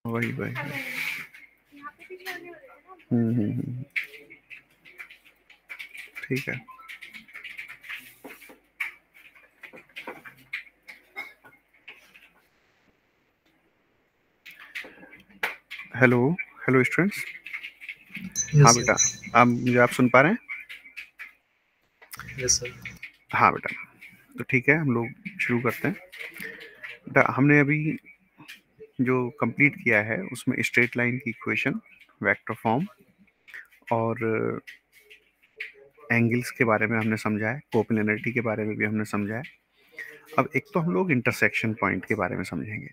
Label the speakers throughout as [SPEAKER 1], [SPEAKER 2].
[SPEAKER 1] वही वही वही। ठीक है। Hello hello students. हाँ
[SPEAKER 2] यस
[SPEAKER 1] बेटा,
[SPEAKER 2] सर।
[SPEAKER 1] आप सुन पा रहे हैं?
[SPEAKER 2] Yes sir.
[SPEAKER 1] हाँ बेटा, तो ठीक है, हम लोग शुरू करते हैं। बेटा, हमने अभी जो कंप्लीट किया है उसमें स्ट्रेट लाइन की इक्वेशन, वेक्टर फॉर्म और एंगल्स के बारे में हमने समझा है, कोप्लेनरिटी के बारे में भी हमने समझा है। अब एक तो हम लोग इंटरसेक्शन पॉइंट के बारे में समझेंगे,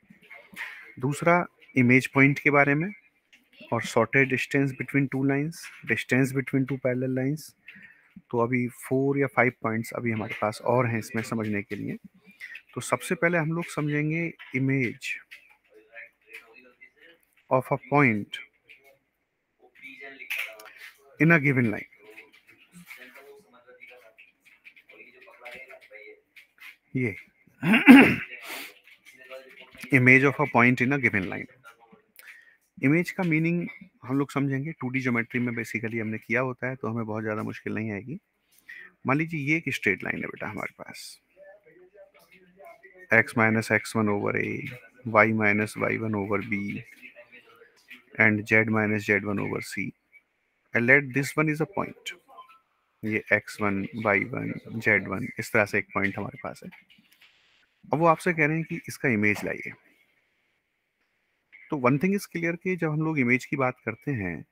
[SPEAKER 1] दूसरा इमेज पॉइंट के बारे में, और shortage distance between two lines, distance between two parallel lines. तो अभी 4 या 5 पॉइंट्स अभी हमारे पास और हैं इसमें समझने के लिए। तो सबसे पहले हम लोग समझेंगे image of a point in a given line. ये image of a point in a given line. Image का मीनिंग हम लोग समझेंगे 2D ज्योमेट्री में, बेसिकली हमने किया होता है तो हमें बहुत ज़्यादा मुश्किल नहीं आएगी। मान लीजिए ये एक स्ट्रेट लाइन है बेटा हमारे पास, x minus x one over a, y minus y one over b and z minus z one over c, and let this one is a point. ये x1 y1 z1 इस तरह से एक point हमारे पास है। अब वो आपसे कह रहे हैं कि इसका इमेज लाइए। तो वन थिंग इज क्लियर कि जब हम लोग इमेज की बात करते हैं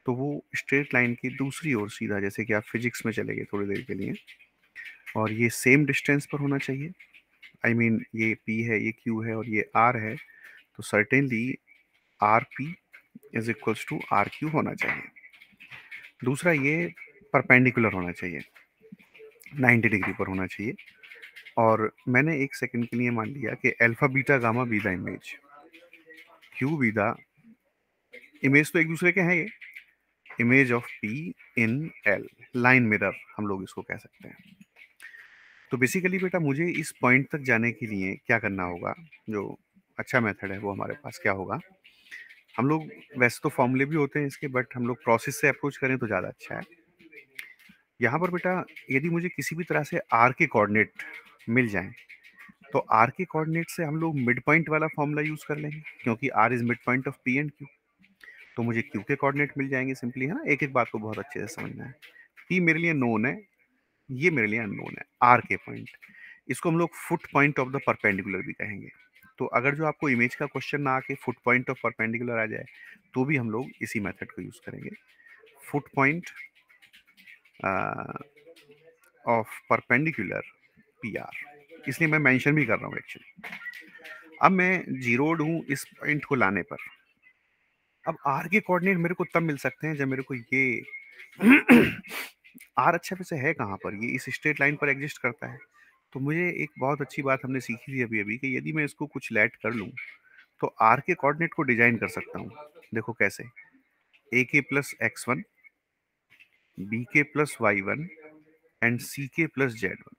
[SPEAKER 1] तो वो स्ट्रेट लाइन की दूसरी ओर सीधा, जैसे कि आप फिजिक्स में चले गए थोड़ी देर के लिए, और ये सेम डिस्टेंस पर होना चाहिए। आई मीन ये p है, ये q है और ये r है, तो certainly R P is equals to R Q होना चाहिए। दूसरा, ये परपेंडिकुलर होना चाहिए, 90 डिग्री पर होना चाहिए। और मैंने एक सेकंड के लिए मान लिया कि alpha beta gamma be the image, Q be the image, तो एक दूसरे के हैं ये। Image of P in L, line mirror हम लोग इसको कह सकते हैं। तो बेसिकली बेटा मुझे इस पॉइंट तक जाने के लिए क्या करना होगा, जो अच्छा मेथड है वो हमारे पास क्या होगा। हम लोग वैसे तो फॉर्मूले भी होते हैं इसके, बट हम लोग प्रोसेस से अप्रोच करें तो ज़्यादा अच्छा है। यहाँ पर बेटा यदि मुझे किसी भी तरह से आर के कोऑर्डिनेट मिल जाएं, तो आर के कोऑर्डिनेट से हम लोग मिड पॉइंट वाला फॉर्मूला यूज कर लेंगे, क्योंकि R is mid point of P and Q. तो मुझे क्यू के कोऑर्डिनेट मिल जाएंगे सिंपली, है ना। एक एक बात को बहुत अच्छे से समझना है। पी मेरे लिए नोन है, ये मेरे लिए अननोन है। आर के पॉइंट, इसको हम लोग foot point of the perpendicular भी कहेंगे। तो अगर जो आपको इमेज का क्वेश्चन ना आके फुट पॉइंट ऑफ परपेंडिकुलर आ जाए, तो भी हम लोग इसी मेथड को यूज करेंगे, foot point of perpendicular P R. इसलिए मैं मेंशन भी कर रहा हूँ एक्चुअली। अब मैं जीरोड हूँ इस पॉइंट को लाने पर। अब आर के कोऑर्डिनेट मेरे को तब मिल सकते हैं जब मेरे को ये आर अच्छे से है कहाँ पर, ये इस स्ट्रेट लाइन पर एग्जिस्ट करता है। तो मुझे एक बहुत अच्छी बात हमने सीखी थी अभी अभी, कि यदि मैं इसको कुछ लेट कर लूँ तो आर के कोऑर्डिनेट को डिजाइन कर सकता हूँ। देखो कैसे, ए के प्लस एक्स वन, बी के प्लस वाई वन एंड सी के प्लस जेड वन।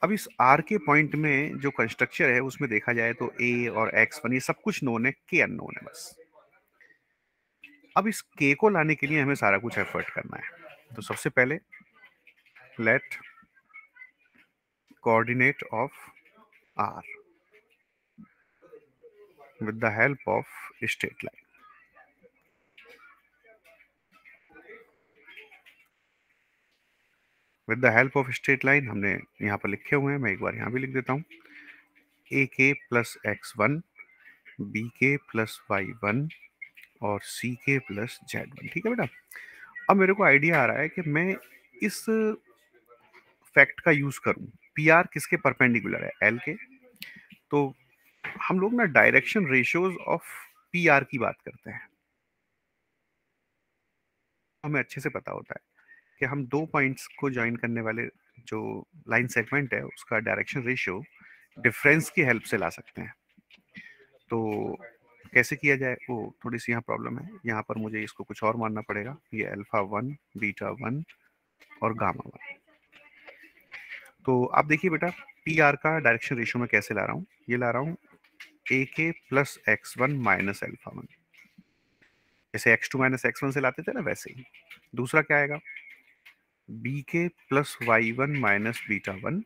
[SPEAKER 1] अब इस आर के पॉइंट में जो कंस्ट्रक्चर है उसमें देखा जाए तो ए और एक्स वन ये सब कुछ नोन है, के अननोन है बस। अब इस के को लाने के लिए हमें सारा कुछ एफर्ट करना है। तो सबसे पहले let coordinate of R with the help of straight line. With the help of straight line हमने यहाँ पर लिखे हुए हैं, मैं एक बार यहाँ भी लिख देता हूँ। ए के प्लस एक्स वन, बी के प्लस वाई वन और सी के प्लस जेड वन। ठीक है बेटा। अब मेरे को आइडिया आ रहा है कि मैं इस फैक्ट का यूज करूं, पी आर किसके परपेंडिकुलर है, एल के। तो हम लोग ना direction ratios of P are की बात करते हैं। हमें अच्छे से पता होता है कि हम दो पॉइंट्स को ज्वाइन करने वाले जो लाइन सेगमेंट है उसका डायरेक्शन रेशियो डिफरेंस की हेल्प से ला सकते हैं। तो कैसे किया जाए, वो थोड़ी सी यहाँ प्रॉब्लम है। यहाँ पर मुझे इसको कुछ और मानना पड़ेगा, ये अल्फा वन, बीटा वन और गामा वन। तो आप देखिए बेटा, पी आर का डायरेक्शन रेशियो में कैसे ला रहा हूँ, ये ला रहा हूँ ए के plus x1 minus alpha one, जैसे x2 माइनस x1 से लाते थे ना वैसे ही। दूसरा क्या आएगा, बी के plus y1 minus beta one,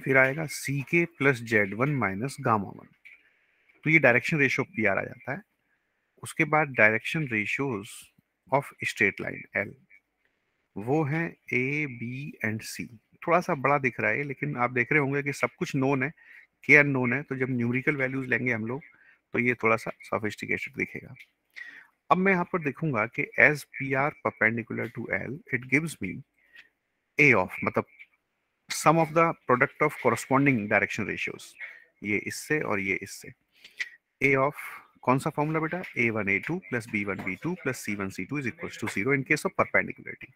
[SPEAKER 1] फिर आएगा सी के plus z1 minus gamma one. तो ये डायरेक्शन रेशियो पी आर आ जाता है। उसके बाद direction ratios of straight line L, वो हैं ए बी एंड सी। थोड़ा सा बड़ा दिख रहा है लेकिन आप देख रहे होंगे कि सब कुछ नोन है, के अननोन है, तो जब न्यूमेरिकल वैल्यूज लेंगे हम लोग तो ये थोड़ा सा सोफिस्टिकेटेड दिखेगा। अब मैं यहाँ पर देखूंगा कि as P R perpendicular to L it gives me a of, मतलब sum of the product of corresponding direction ratios, ये इससे और ये इससे। ए ऑफ कौन सा फॉर्मूला बेटा, a one a two plus b one b two plus c one c two is equal to zero in case of perpendicularity.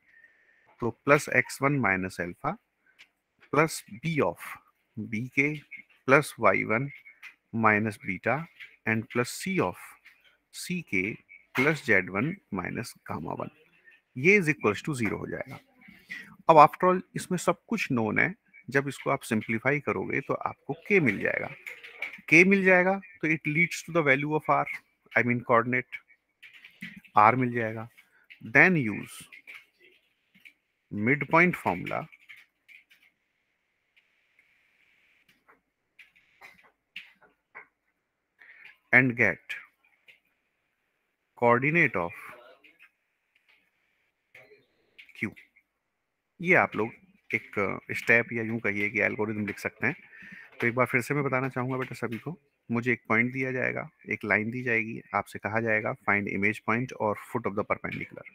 [SPEAKER 1] तो plus x one minus alpha plus b of b के plus y one minus beta and plus c of c के plus z one minus gamma one, ये is equals to zero हो जाएगा। अब after all इसमें सब कुछ known है, जब इसको आप सिंप्लीफाई करोगे तो आपको के मिल जाएगा। के मिल जाएगा तो it leads to the value of R, I mean coordinate R मिल जाएगा। Then use mid point formula and get coordinate of Q. ये आप लोग एक स्टेप या यूं कहिए कि एल्गोरिथम लिख सकते हैं। तो एक बार फिर से मैं बताना चाहूंगा बेटा सभी को, मुझे एक पॉइंट दिया जाएगा, एक लाइन दी जाएगी, आपसे कहा जाएगा फाइंड इमेज पॉइंट और फुट ऑफ द परपेंडिकुलर।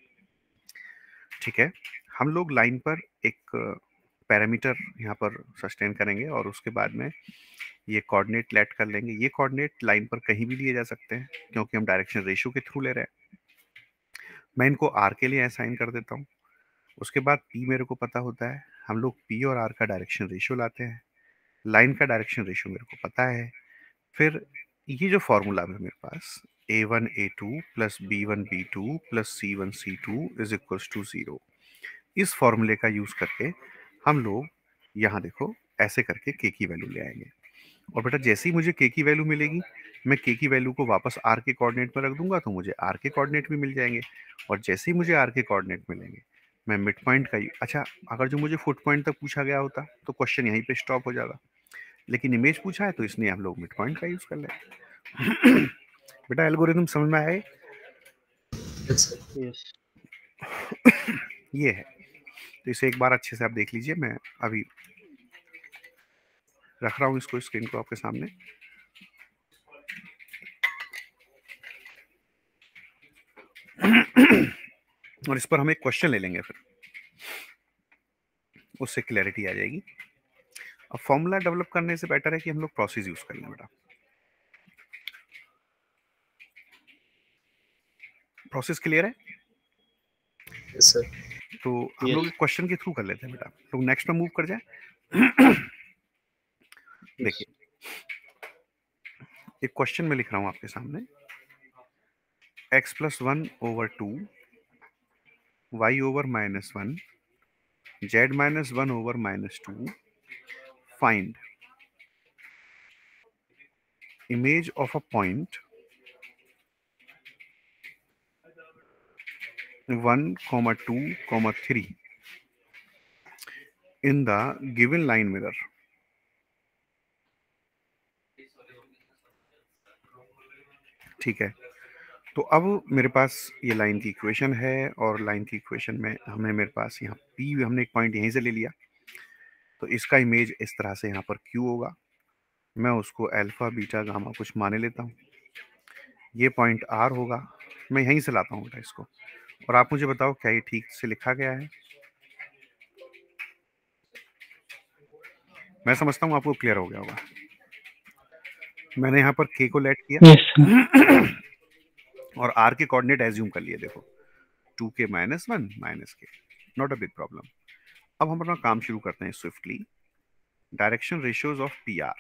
[SPEAKER 1] ठीक है, हम लोग लाइन पर एक पैरामीटर यहाँ पर सस्टेन करेंगे और उसके बाद में ये कोऑर्डिनेट लेट कर लेंगे। ये कोऑर्डिनेट लाइन पर कहीं भी लिए जा सकते हैं क्योंकि हम डायरेक्शन रेशियो के थ्रू ले रहे हैं। मैं इनको आर के लिए असाइन कर देता हूँ। उसके बाद पी मेरे को पता होता है, हम लोग पी और आर का डायरेक्शन रेशियो लाते हैं। लाइन का डायरेक्शन रेशियो मेरे को पता है। फिर ये जो फॉर्मूला है मेरे पास, a one a two plus b one b two plus c one c two is equals to zero, इस फॉर्मूले का यूज करके हम लोग यहाँ देखो ऐसे करके के की वैल्यू ले आएंगे। और बेटा जैसे ही मुझे के की वैल्यू मिलेगी, मैं के की वैल्यू को वापस आर के कोऑर्डिनेट में रख दूंगा तो मुझे आर के कोऑर्डिनेट भी मिल जाएंगे। और जैसे ही मुझे आर के कोऑर्डिनेट मिलेंगे, मैं मिड पॉइंट का अच्छा, अगर जो मुझे फुट पॉइंट तक पूछा गया होता तो क्वेश्चन यहीं पे स्टॉप हो जाता, लेकिन इमेज पूछा है तो इसलिए हम लोग मिड पॉइंट का यूज कर लें। बेटा एल्गोरिथम समझ में आए?
[SPEAKER 2] यस।
[SPEAKER 1] ये है, तो इसे एक बार अच्छे से आप देख लीजिए। मैं अभी रख रहा हूँ इसको, स्क्रीन को आपके सामने। और इस पर हम एक क्वेश्चन ले लेंगे, फिर उससे क्लैरिटी आ जाएगी। अब फॉर्मूला डेवलप करने से बेटर है कि हम लोग प्रोसेस यूज कर लें बेटा। प्रोसेस क्लियर है?
[SPEAKER 2] Yes sir.
[SPEAKER 1] तो हम लोग
[SPEAKER 2] यस।
[SPEAKER 1] क्वेश्चन के थ्रू कर लेते हैं बेटा। तो नेक्स्ट में मूव कर जाए। देखिए एक क्वेश्चन में लिख रहा हूं आपके सामने, x plus one over two y over minus one z minus one over minus two find image of a point 1, 2, 3 in the given line mirror। ठीक है, तो अब मेरे पास ये लाइन की इक्वेशन है और लाइन की इक्वेशन में हमने मेरे पास यहाँ P, हमने एक पॉइंट यहीं से ले लिया, तो इसका इमेज इस तरह से यहाँ पर Q होगा। मैं उसको अल्फा बीटा गामा कुछ माने लेता हूँ। ये पॉइंट R होगा, मैं यहीं से लाता हूँ बेटा इसको। और आप मुझे बताओ क्या ये ठीक से लिखा गया है? मैं समझता हूँ आपको क्लियर हो गया होगा। मैंने यहाँ पर K को लेट किया।
[SPEAKER 2] यस।
[SPEAKER 1] और R के कोऑर्डिनेट एज्यूम कर लिए, देखो 2k minus one minus k, not a big problem. अब हम अपना काम शुरू करते हैं swiftly. Direction ratios of P R,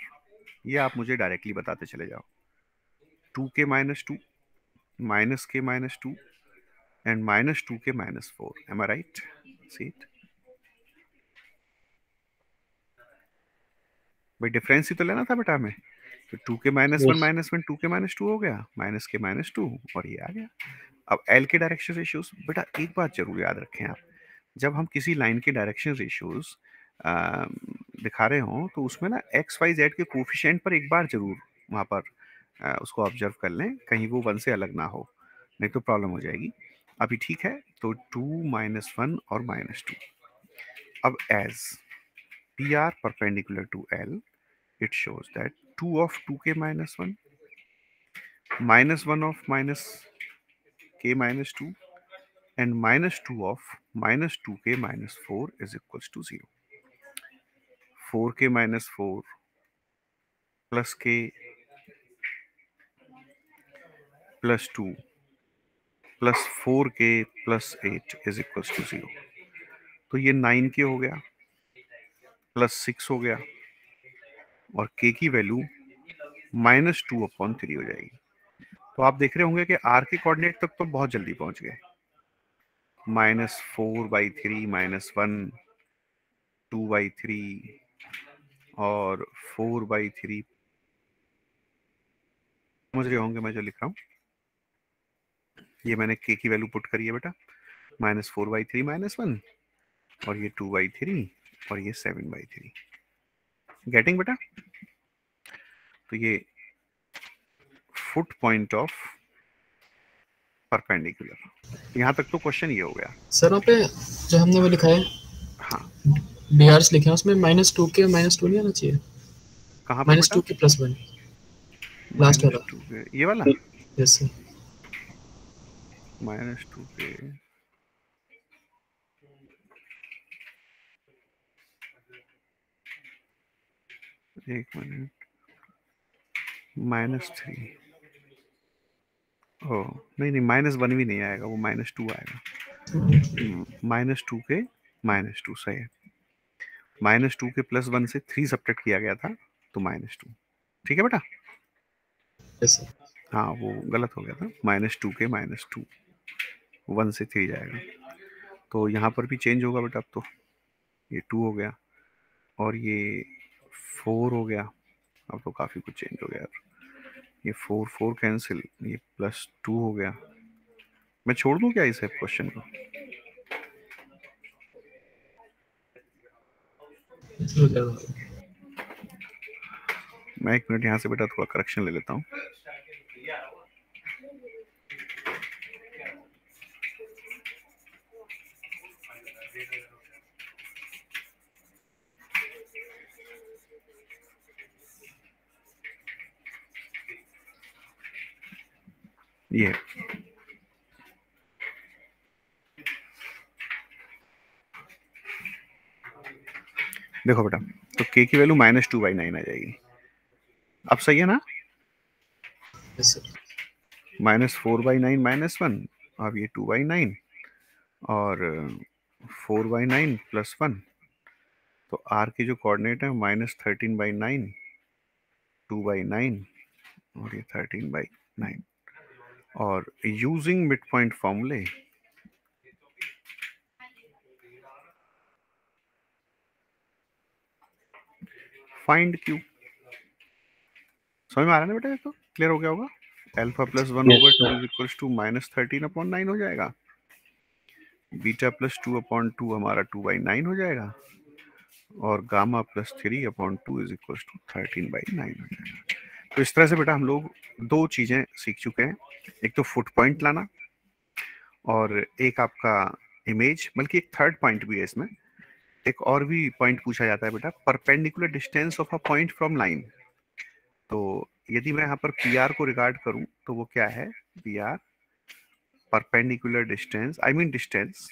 [SPEAKER 1] ये आप मुझे डायरेक्टली बताते चले जाओ। 2k minus two minus k minus two and minus 2k minus four, am I right? See it भाई, डिफरेंस ही तो लेना था बेटा हमें। तो 2k minus one minus one 2k minus two हो गया, माइनस के माइनस टू, और ये आ गया। अब एल के डायरेक्शन रेशियोज, बेटा एक बात जरूर याद रखें आप, जब हम किसी लाइन के डायरेक्शन रेशियोज दिखा रहे हो तो उसमें ना एक्स वाई जेड के कोफिशिएंट पर एक बार जरूर वहाँ पर उसको ऑब्जर्व कर लें, कहीं वो 1 से अलग ना हो, नहीं तो प्रॉब्लम हो जाएगी। अभी ठीक है, तो 2 माइनस वन और माइनस टू। अब as P R perpendicular to L, it shows that 2 of 2k minus 1 minus 1 of minus k minus 2 and minus 2 of minus 2k minus 4 is equals to 0. 4k minus 4 plus k plus 2 plus 4k plus 8 is equals to 0. तो ये 9k हो गया plus 6 हो गया और k की value minus 2/3 हो जाएगी। तो आप देख रहे होंगे कि r के कोऑर्डिनेट तक तो बहुत जल्दी पहुंच गए, -4/3 -1 2/3 और 4/3। समझ रहे होंगे मैं जो लिख रहा हूँ, ये मैंने k की वैल्यू पुट करी है बेटा, -4/3 -1 और ये 2/3 और ये 7/3। गेटिंग बेटा? तो ये फुट पॉइंट ऑफ परपेंडिकुलर। यहाँ तक तो क्वेश्चन ये हो गया
[SPEAKER 2] सर। वहाँ पे जो हमने वो लिखा है,
[SPEAKER 1] हाँ
[SPEAKER 2] BRs लिखे हैं, उसमें -2 के -2 नहीं आना चाहिए?
[SPEAKER 1] कहाँ पर बेटा?
[SPEAKER 2] -2 के +1 लास्ट वाला।
[SPEAKER 1] -2 के ये वाला,
[SPEAKER 2] यस सर।
[SPEAKER 1] -2 के एक मिनट, -3 ओ नहीं नहीं, -1 भी नहीं आएगा, वो -2 आएगा। -2 के -2 सही है, -2 के +1 से 3 सब्ट्रैक्ट किया गया था तो -2। ठीक है बेटा?
[SPEAKER 2] Yes sir.
[SPEAKER 1] हाँ वो गलत हो गया था, -2 के -2 1 से 3 जाएगा, तो यहाँ पर भी चेंज होगा बेटा। अब तो ये 2 हो गया और ये 4 हो गया, अब तो काफ़ी कुछ चेंज हो गया यार। ये 4 4 कैंसिल, ये +2 हो गया। मैं छोड़ दूँ क्या इस क्वेश्चन को? मैं एक मिनट यहाँ से बेटा थोड़ा करेक्शन ले लेता हूँ। ये देखो बेटा, तो k की वैल्यू -2/9 आ जाएगी। अब सही है ना?
[SPEAKER 2] Yes sir.
[SPEAKER 1] -4/9 -1, अब ये 2/9 और 4/9 +1, तो r के जो कोऑर्डिनेट है -13/9 2/9 और ये 13/9। और यूजिंग मिड पॉइंट फॉर्मूले फाइंड q। समझ में आ रहा है ना बेटा? ये तो क्लियर हो गया होगा। अल्फा +1/2 = -13/9 हो जाएगा, बीटा +2/2 हमारा 2/9 हो जाएगा और गामा +3/2 = 13/9 हो जाएगा। तो इस तरह से बेटा हम लोग दो चीजें सीख चुके हैं, एक तो फुट पॉइंट लाना और एक आपका इमेज, बल्कि एक थर्ड पॉइंट भी है इसमें, एक और भी पॉइंट पूछा जाता है बेटा, perpendicular distance of a point from line. तो यदि मैं यहाँ पर पी आर को रिगार्ड करूं तो वो क्या है? P R perpendicular distance, I mean distance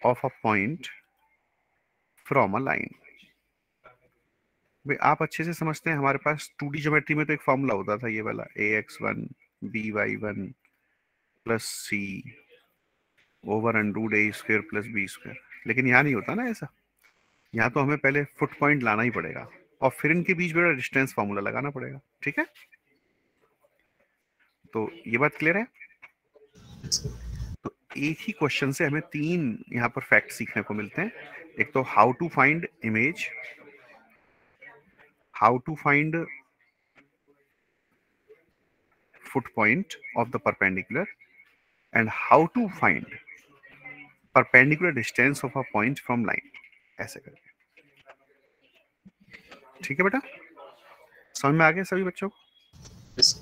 [SPEAKER 1] of a point from a line. भाई आप अच्छे से समझते हैं, हमारे पास 2D ज्योमेट्री में तो एक फॉर्मूला होता था ये वाला, ax1 by1 प्लस सी ओवर √a² + b², लेकिन यहाँ नहीं होता ना ऐसा। यहाँ तो हमें पहले फुट पॉइंट लाना ही पड़ेगा और फिर इनके बीच में डिस्टेंस फॉर्मूला लगाना पड़ेगा। ठीक है, तो ये बात क्लियर है? तो एक ही क्वेश्चन से हमें 3 यहाँ पर फैक्ट सीखने को मिलते हैं। एक तो how to find image, how to find foot point of the perpendicular and how to find perpendicular distance of a point from line, ऐसे करके। ठीक है बेटा, समझ में आ गया सभी बच्चों को?
[SPEAKER 2] Yes.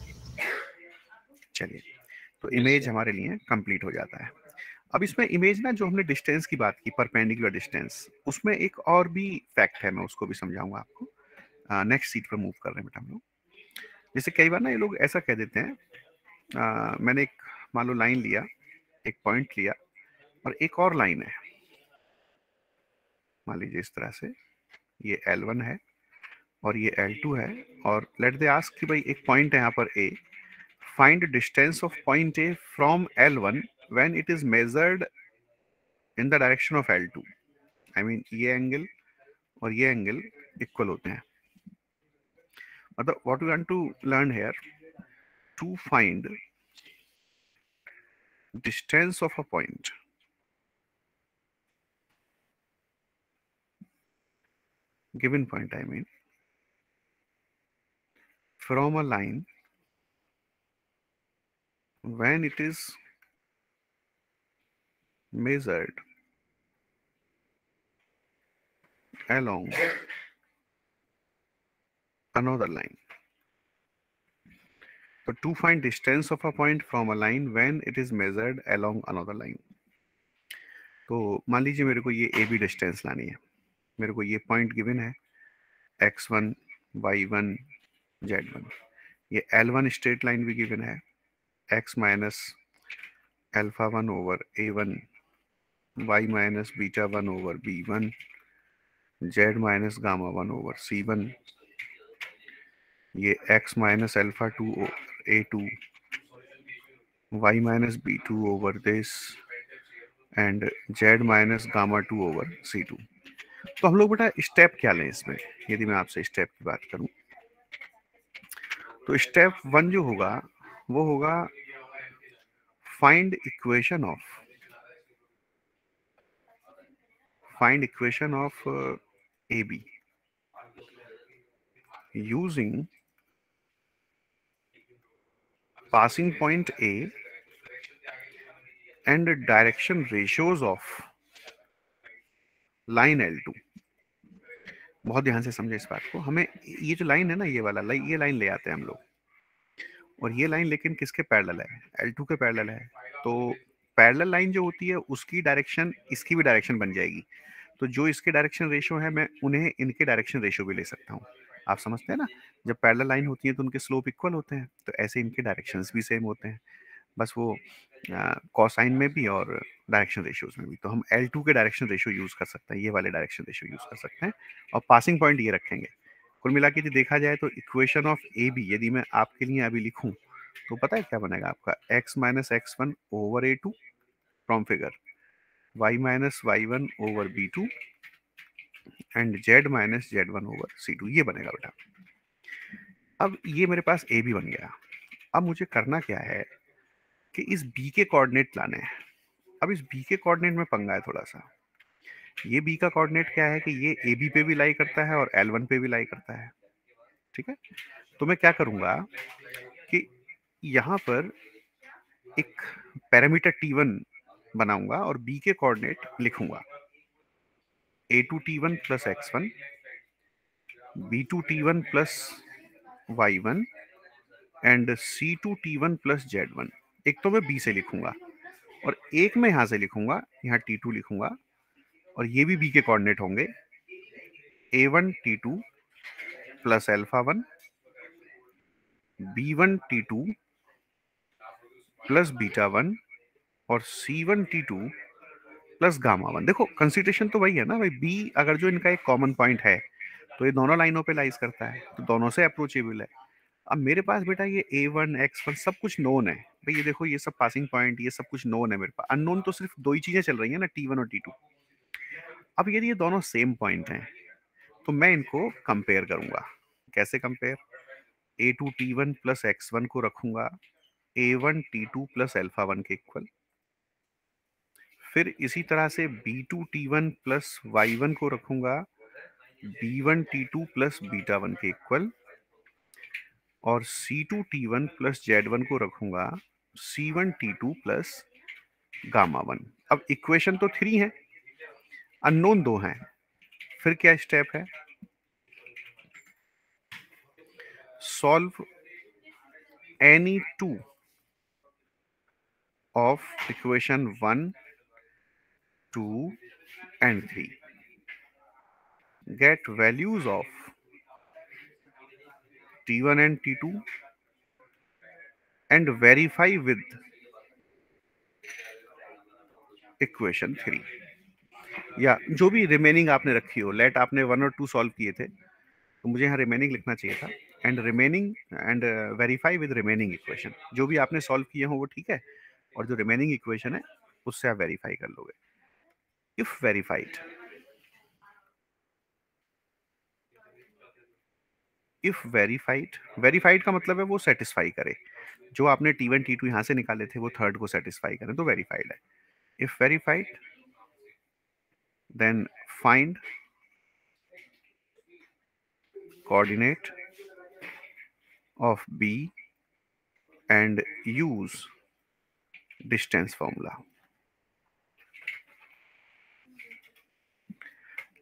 [SPEAKER 1] चलिए, तो इमेज हमारे लिए कंप्लीट हो जाता है। अब इसमें इमेज ना, जो हमने डिस्टेंस की बात की, परपेंडिकुलर डिस्टेंस, उसमें एक और भी फैक्ट है, मैं उसको भी समझाऊंगा आपको। नेक्स्ट सीट पर मूव कर रहे हैं बेटा हम लोग। जैसे कई बार ना ये लोग ऐसा कह देते हैं, मैंने एक मान लो लाइन लिया, एक पॉइंट लिया, और एक और लाइन है, मान लीजिए इस तरह से, ये L1 है और ये L2 है, और लेट दे आस्क कि भाई एक पॉइंट है यहाँ पर A, find distance of point A from L1 when it is measured in the direction of L2। I mean ये एंगल और ये एंगल इक्वल होते हैं। मतलब what we want to learn here, to find distance of a point given point, I mean, from a line when it is measured along another line. So to find distance of a point from a line when it is measured along another line. तो मान लीजिए मेरे को ये AB distance लानी है, मेरे को ये पॉइंट गिवन है x1, y1, z1, ये L1 स्ट्रेट लाइन भी गिवन है, x minus alpha 1 over a1, y minus beta 1 over b1, z minus gamma 1 over c1, ये x minus alpha 2 over a2, y minus b2 over this, and z minus gamma 2 over c2। तो हम लोग बेटा step क्या लें इसमें, यदि मैं आपसे स्टेप की बात करूं, तो स्टेप 1 जो होगा वो होगा find equation of AB using passing point A and direction ratios of line L2। बहुत ध्यान से समझे इस बात को। हमें ये जो लाइन है ना, ये वाला लाइन, ये लाइन ले आते हैं हम लोग, और ये लाइन लेकिन किसके पैरेलल है, L2 के पैरेलल है। तो पैरेलल लाइन जो होती है उसकी डायरेक्शन इसकी भी डायरेक्शन बन जाएगी। तो जो इसके डायरेक्शन रेशियो है, मैं उन्हें इनके डायरेक्शन रेशियो भी ले सकता हूँ। आप समझते हैं ना, जब पैरेलल लाइन होती है तो उनके स्लोप इक्वल होते हैं, तो ऐसे इनके डायरेक्शंस भी सेम होते हैं, बस वो कोसाइन में भी और डायरेक्शन रेशियोज में भी। तो हम L2 के डायरेक्शन रेशियो यूज कर सकते हैं, ये वाले डायरेक्शन रेशियो यूज कर सकते हैं, और पासिंग पॉइंट ये रखेंगे। कुल मिला के यदि देखा जाए तो इक्वेशन ऑफ AB यदि मैं आपके लिए अभी लिखूं, तो पता है क्या बनेगा आपका, x minus x1 over A2 from figure, y minus y1 over B2 and z minus z1 over C2, ये बनेगा बेटा। अब ये मेरे पास AB बन गया। अब मुझे करना क्या है कि इस B के कोऑर्डिनेट लाने हैं। अब इस B के कोऑर्डिनेट में पंगा है थोड़ा सा। ये B का कोऑर्डिनेट क्या है कि ये AB पे भी लाई करता है और L1 पे भी लाई करता है, ठीक है। तो मैं क्या करूंगा कि यहाँ पर एक पैरामीटर T1 बनाऊंगा और B के कोऑर्डिनेट लिखूंगा, A2 T1 plus x1, B2 T1 plus y1 and C2 T1 plus z1। एक तो मैं B से लिखूंगा और एक मैं यहाँ से लिखूंगा, यहाँ T2 लिखूंगा, और ये भी B के कोऑर्डिनेट होंगे, A1 T2 plus alpha 1, B1 T2 plus beta 1 और C1 T2 प्लस गामा 1। देखो कंसिडरेशन तो वही है ना भाई, B अगर जो इनका एक कॉमन पॉइंट है तो ये दोनों लाइनों पे लाइज करता है, तो दोनों से अप्रोचेबल है। अब मेरे पास बेटा ये A1 X1 सब कुछ नोन है भाई, ये देखो ये सब पासिंग पॉइंट, ये सब कुछ नोन है मेरे पास। अननोन तो सिर्फ दो ही चीजें चल रही है ना, T1 और T2। अब यदि ये दोनों सेम पॉइंट हैं तो मैं इनको कंपेयर करूंगा। कैसे compare, A2 T1 plus x1 को रखूंगा A1 T2 प्लस अल्फा 1 के इक्वल, फिर इसी तरह से B2 T1 प्लस y1 को रखूंगा B1T2 प्लस बीटा 1 के इक्वल, और C2T1 प्लस Z1 को रखूंगा C1T2 प्लस गामा 1। अब इक्वेशन तो 3 है, अननोन 2 हैं, फिर क्या स्टेप है? Solve any 2 of equation 1, 2 and 3. Get values of T1 and T2 and verify with equation 3। या जो भी रिमेनिंग आपने रखी हो, लेट आपने 1 और 2 सॉल्व किए थे, तो मुझे यहाँ रिमेनिंग लिखना चाहिए था, and remaining and verify with remaining equation. जो भी आपने सॉल्व किए हो वो ठीक है, और जो रिमेनिंग इक्वेशन है उससे आप वेरीफाई कर लोगे। If verified, if verified, verified का मतलब है वो सेटिस्फाई करे, जो आपने T1 T2 यहां से निकाले थे वो थर्ड को सेटिस्फाई करें तो वेरीफाइड है। If verified then find coordinate of B and use distance formula.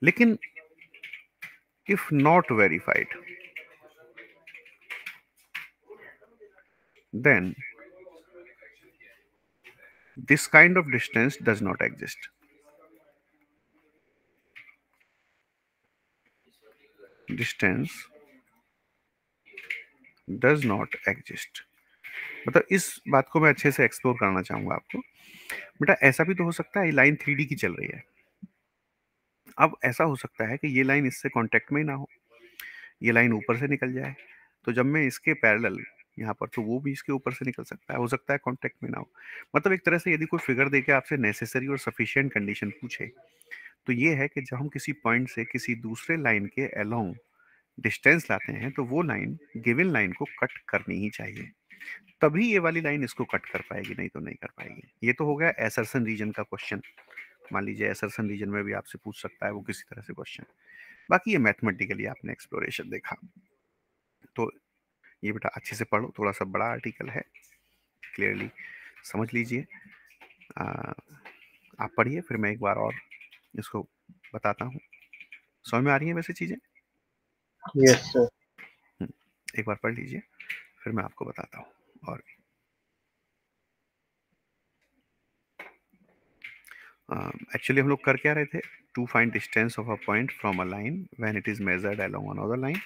[SPEAKER 1] लेकिन if not verified then this kind of distance does not exist. Distance does not exist। मतलब इस बात को मैं अच्छे से एक्सप्लोर करना चाहूंगा आपको। बेटा ऐसा भी तो हो सकता है ये लाइन 3D की चल रही है, अब ऐसा हो सकता है कि ये लाइन इससे कांटेक्ट में ही ना हो, ये लाइन ऊपर से निकल जाए, तो जब मैं इसके पैरेलल यहाँ पर, तो वो भी इसके ऊपर से निकल सकता है, हो सकता है कांटेक्ट में ना हो। मतलब एक तरह से यदि कोई फिगर देके आपसे नेसेसरी और सफिशिएंट कंडीशन पूछे, तो ये है कि जब हम किसी पॉइंट से किसी दूसरे लाइन के अलोंग डिस्टेंस लाते हैं तो वो लाइन गिवन लाइन को कट करनी ही चाहिए, तभी ये वाली लाइन इसको कट कर पाएगी, नहीं तो नहीं कर पाएगी। ये तो हो गया एसर्सन रीजन का क्वेश्चन। मान लीजिए एसर्सन रीजन में भी आपसे पूछ सकता है वो किसी तरह से क्वेश्चन। बाकी ये मैथमेटिकली आपने एक्सप्लोरेशन देखा, तो ये बेटा अच्छे से पढ़ो, थोड़ा सा बड़ा आर्टिकल है, क्लियरली समझ लीजिए। आप पढ़िए, फिर मैं एक बार और इसको बताता हूँ। समझ में आ रही है वैसे चीजें?
[SPEAKER 3] Yes sir.
[SPEAKER 1] एक बार पढ़ लीजिए, फिर मैं आपको बताता हूँ। और एक्चुअली हम लोग कर क्या रहे थे? To find distance of a point from a line when it is measured along another line.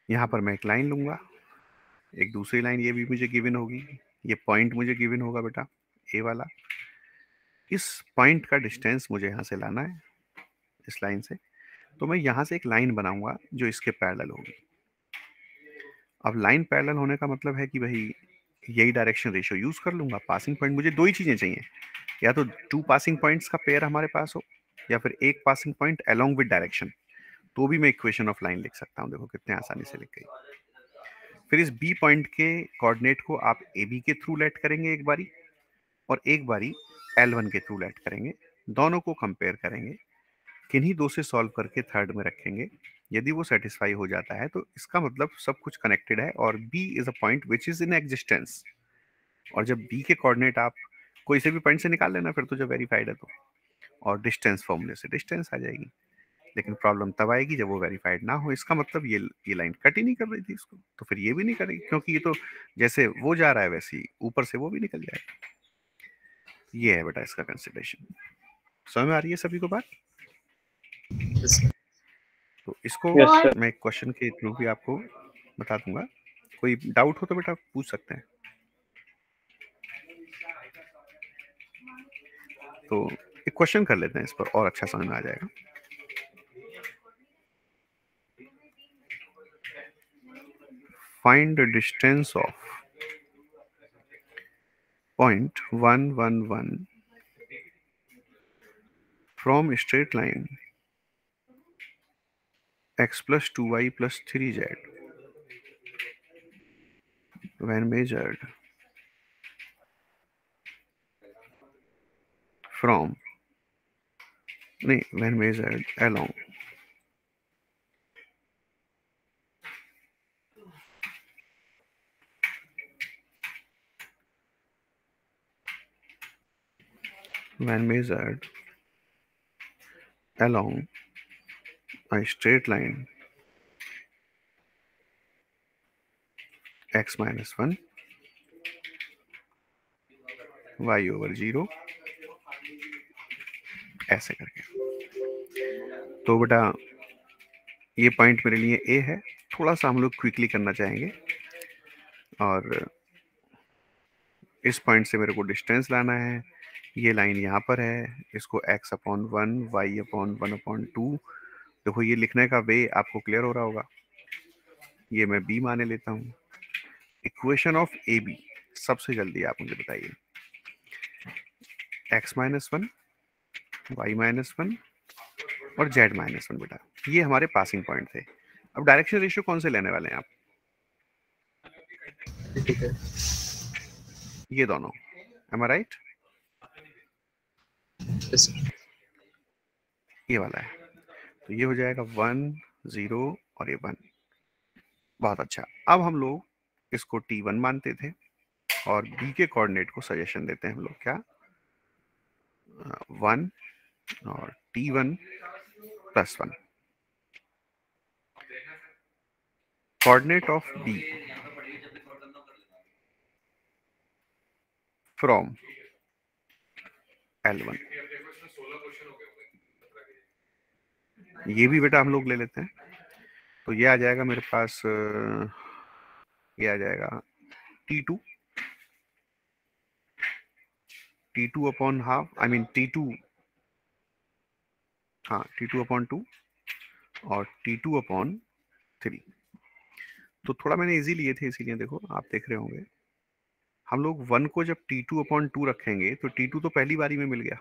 [SPEAKER 1] यहाँ पर मैं एक लाइन लूंगा, एक दूसरी लाइन ये भी मुझे गिवन होगी, ये पॉइंट मुझे गिवन होगा बेटा ए वाला। इस पॉइंट का डिस्टेंस मुझे यहाँ से लाना है, इस लाइन से, तो मैं यहाँ से एक लाइन बनाऊंगा जो इसके पैरेलल होगी। अब लाइन पैरेलल होने का मतलब है कि भाई यही डायरेक्शन रेशियो यूज कर लूंगा। पासिंग पॉइंट, मुझे दो ही चीजें चाहिए, या तो 2 पासिंग पॉइंट्स का पेयर हमारे पास हो, या फिर एक passing point along with direction, तो भी मैं इक्वेशन ऑफ लाइन लिख सकता हूँ। देखो कितने आसानी से लिख गई। फिर इस बी पॉइंट के कोऑर्डिनेट को आप ए बी के थ्रू लेट करेंगे एक बारी, और एक बारी L1 के थ्रू लेट करेंगे, दोनों को कंपेयर करेंगे, किन्हीं दो से सॉल्व करके थर्ड में रखेंगे। यदि वो सेटिस्फाई हो जाता है तो इसका मतलब सब कुछ कनेक्टेड है, और B is a point which is in existence. और जब B के कोऑर्डिनेट आप कोई से भी पॉइंट से निकाल लेना फिर तो, जब वेरीफाइड है तो, और डिस्टेंस फॉर्मूले से डिस्टेंस आ जाएगी। लेकिन प्रॉब्लम तब आएगी जब वो वेरीफाइड ना हो, इसका मतलब ये लाइन कट ही नहीं कर रही थी इसको, तो फिर ये भी नहीं करेगी, क्योंकि ये तो जैसे वो जा रहा है वैसे ही ऊपर से वो भी निकल जाएगा। ये है बेटा इसका कंसिडरेशन। समझ में आ रही है सभी को बात? तो इसको
[SPEAKER 3] Yes,
[SPEAKER 1] मैं क्वेश्चन के थ्रू भी आपको बता दूंगा, कोई डाउट हो तो बेटा पूछ सकते हैं। तो एक क्वेश्चन कर लेते हैं इस पर, और अच्छा समझ में आ जाएगा। Find the distance of point 111 from straight line x plus 2y plus 3z when measured from नहीं, when measured along a straight line x minus 1 y over 0 ऐसे करके। तो बेटा ये पॉइंट मेरे लिए ए है। थोड़ा सा हम लोग क्विकली करना चाहेंगे और इस पॉइंट से मेरे को डिस्टेंस लाना है। ये लाइन यहाँ पर है, इसको x upon 1 y upon 1 upon 2, देखो ये लिखने का वे आपको क्लियर हो रहा होगा। ये मैं b माने लेता हूँ। इक्वेशन ऑफ ए बी सबसे जल्दी आप मुझे बताइए। x माइनस 1 y माइनस 1 और z माइनस 1 बेटा, ये हमारे पासिंग पॉइंट थे। अब डायरेक्शन रेशियो कौन से लेने वाले हैं आप?
[SPEAKER 2] ठीक है,
[SPEAKER 1] ये दोनों, M I right?
[SPEAKER 2] Yes sir.
[SPEAKER 1] ये वाला है, तो ये हो जाएगा 1 0 और ये 1। बहुत अच्छा। अब हम लोग इसको t1 मानते थे और b के कोऑर्डिनेट को सजेशन देते हैं हम लोग, क्या 1 और t1 plus 1। Coordinate of b from L1, ये भी बेटा हम लोग ले लेते हैं। तो ये आ जाएगा मेरे पास, ये आ जाएगा T2 upon half, I mean T2, हाँ T2 अपॉन 2 और T2 अपॉन 3। तो थोड़ा मैंने इजी लिए थे, इसीलिए देखो आप देख रहे होंगे हम लोग 1 को जब T2 अपॉन 2 रखेंगे तो T2 तो पहली बारी में मिल गया।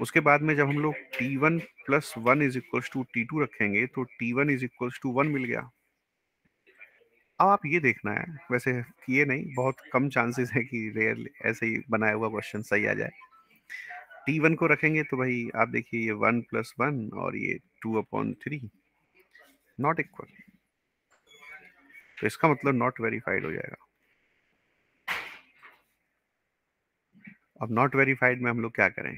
[SPEAKER 1] उसके बाद में जब हम लोग T1 plus 1 is equals to T2 रखेंगे तो T1 इज इक्वल्स टू 1 मिल गया। अब आप ये देखना है, वैसे ये नहीं, बहुत कम चांसेस है कि रेयर ऐसे ही बनाया हुआ क्वेश्चन सही आ जाए। T1 को रखेंगे तो भाई आप देखिए ये 1 प्लस 1 और ये 2 अपॉन 3 नॉट इक्वल, तो इसका मतलब नॉट वेरीफाइड हो जाएगा। अब नॉट वेरीफाइड में हम लोग क्या करें?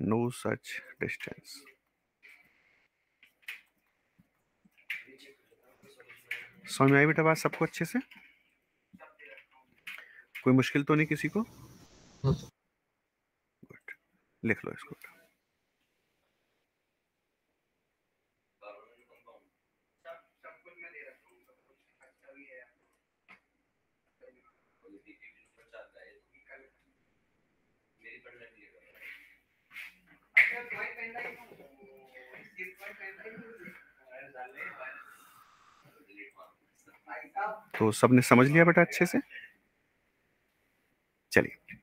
[SPEAKER 1] No such distance. समझ में आई बेटा बात सबको अच्छे से? कोई मुश्किल तो नहीं किसी को? गुड, लिख लो इसको। तो सबने समझ लिया बेटा अच्छे से? चलिए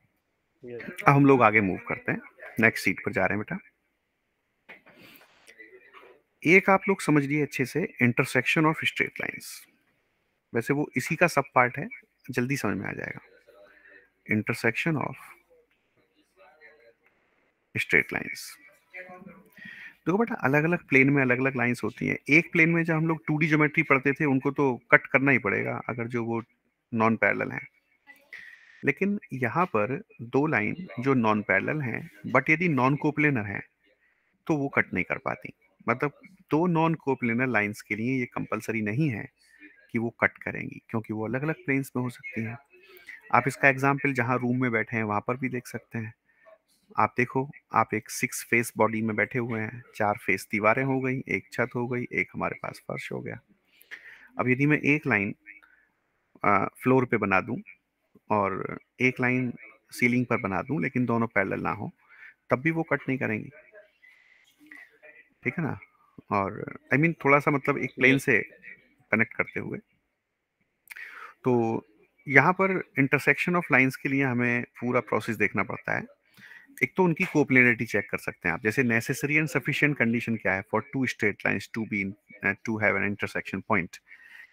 [SPEAKER 1] अब हम लोग आगे मूव करते हैं, नेक्स्ट सीट पर जा रहे हैं बेटा। एक आप लोग समझ लिए अच्छे से, इंटरसेक्शन ऑफ स्ट्रेट लाइंस। वैसे वो इसी का सब पार्ट है, जल्दी समझ में आ जाएगा। Intersection of straight lines. देखो बेटा अलग अलग प्लेन में अलग अलग लाइंस होती हैं। एक प्लेन में जब हम लोग 2D ज्योमेट्री पढ़ते थे उनको तो कट करना ही पड़ेगा अगर जो वो नॉन पैरेलल हैं, लेकिन यहाँ पर दो लाइन जो नॉन पैरेलल हैं बट यदि नॉन कोप्लेनर हैं तो वो कट नहीं कर पाती। मतलब दो नॉन कोप्लेनर लाइंस के लिए ये कंपलसरी नहीं है कि वो कट करेंगी, क्योंकि वो अलग अलग प्लेन्स में हो सकती हैं। आप इसका एग्जाम्पल जहाँ रूम में बैठे हैं वहां पर भी देख सकते हैं। आप देखो, आप एक 6 फेस बॉडी में बैठे हुए हैं, 4 फेस दीवारें हो गई, एक छत हो गई, एक हमारे पास फर्श हो गया। अब यदि मैं एक लाइन फ्लोर पे बना दूं और एक लाइन सीलिंग पर बना दूं लेकिन दोनों पैरेलल ना हो, तब भी वो कट नहीं करेंगी, ठीक है ना? और आई मीन थोड़ा सा मतलब एक प्लेन से कनेक्ट करते हुए। तो यहाँ पर इंटरसेक्शन ऑफ लाइंस के लिए हमें पूरा प्रोसेस देखना पड़ता है। एक तो उनकी कोप्लेनरिटी चेक कर सकते हैं आप, जैसे नेसेसरी एंड सफिशिएंट कंडीशन क्या है for two straight lines to be to have an intersection point,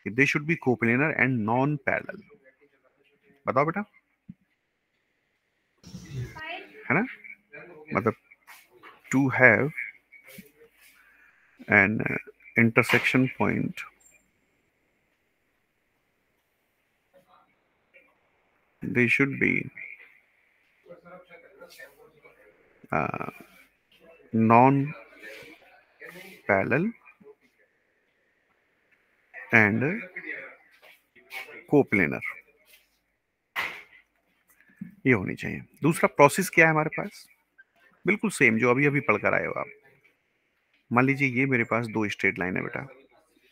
[SPEAKER 1] they should be coplanar and non parallel. बताओ बेटा, है ना? मतलब to have an intersection point they should be non-parallel and coplanar, ये होनी चाहिए। दूसरा प्रोसेस क्या है हमारे पास, बिल्कुल सेम जो अभी अभी पढ़कर आए हो आप। मान लीजिए ये मेरे पास दो स्ट्रेट लाइन है बेटा,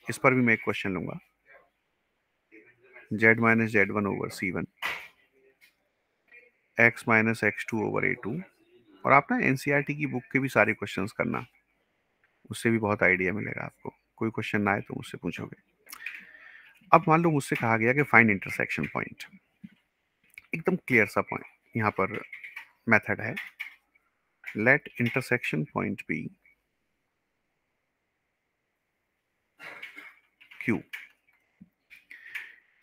[SPEAKER 1] इस पर भी मैं एक क्वेश्चन लूंगा, z minus z1 over c1, x minus x2 over a2, और आप ना एनसीईआरटी की बुक के भी सारे क्वेश्चंस करना, उससे भी बहुत आइडिया मिलेगा आपको। कोई क्वेश्चन ना आए तो मुझसे पूछोगे। अब मान लो मुझसे कहा गया कि फाइंड इंटरसेक्शन पॉइंट, एकदम क्लियर सा पॉइंट यहाँ पर मेथड है, let intersection point be Q।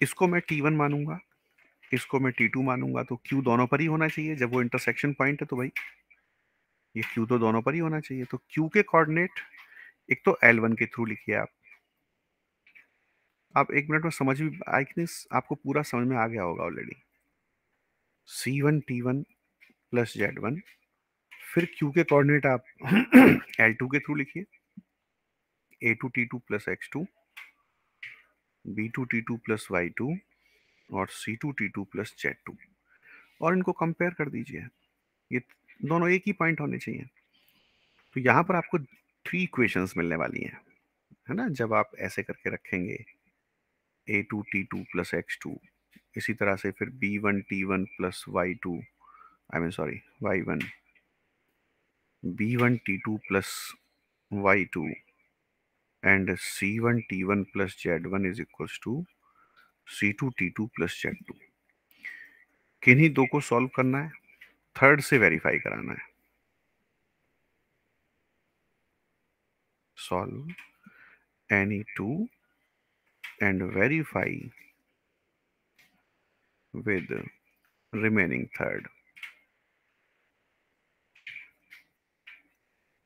[SPEAKER 1] इसको मैं T1 मानूंगा, इसको मैं T2 मानूंगा, तो Q दोनों पर ही होना चाहिए। जब वो इंटरसेक्शन पॉइंट है तो भाई ये Q तो दोनों पर ही होना चाहिए। तो Q के कोऑर्डिनेट एक तो L1 के थ्रू लिखिए आप एक मिनट में समझ भी आई थिंक आपको पूरा समझ में आ गया होगा already. C1 T1 plus Z1, फिर Q के कोऑर्डिनेट आप L2 के थ्रू लिखिए, A2 T2 plus X2, B2 T2 plus Y2 और C2 T2 प्लस Z2, और इनको कंपेयर कर दीजिए। ये दोनों एक ही पॉइंट होने चाहिए। तो यहाँ पर आपको 3 इक्वेशंस मिलने वाली हैं, है ना। जब आप ऐसे करके रखेंगे A2 T2 प्लस X2, इसी तरह से फिर B1 T1 plus Y2, I mean sorry Y1, B1 T2 plus Y2 and C1 T1 plus Z1 is equals to C2 T2 plus Z2। किन्हीं दो को सॉल्व करना है, थर्ड से वेरीफाई कराना है। Solve any two and verify with remaining third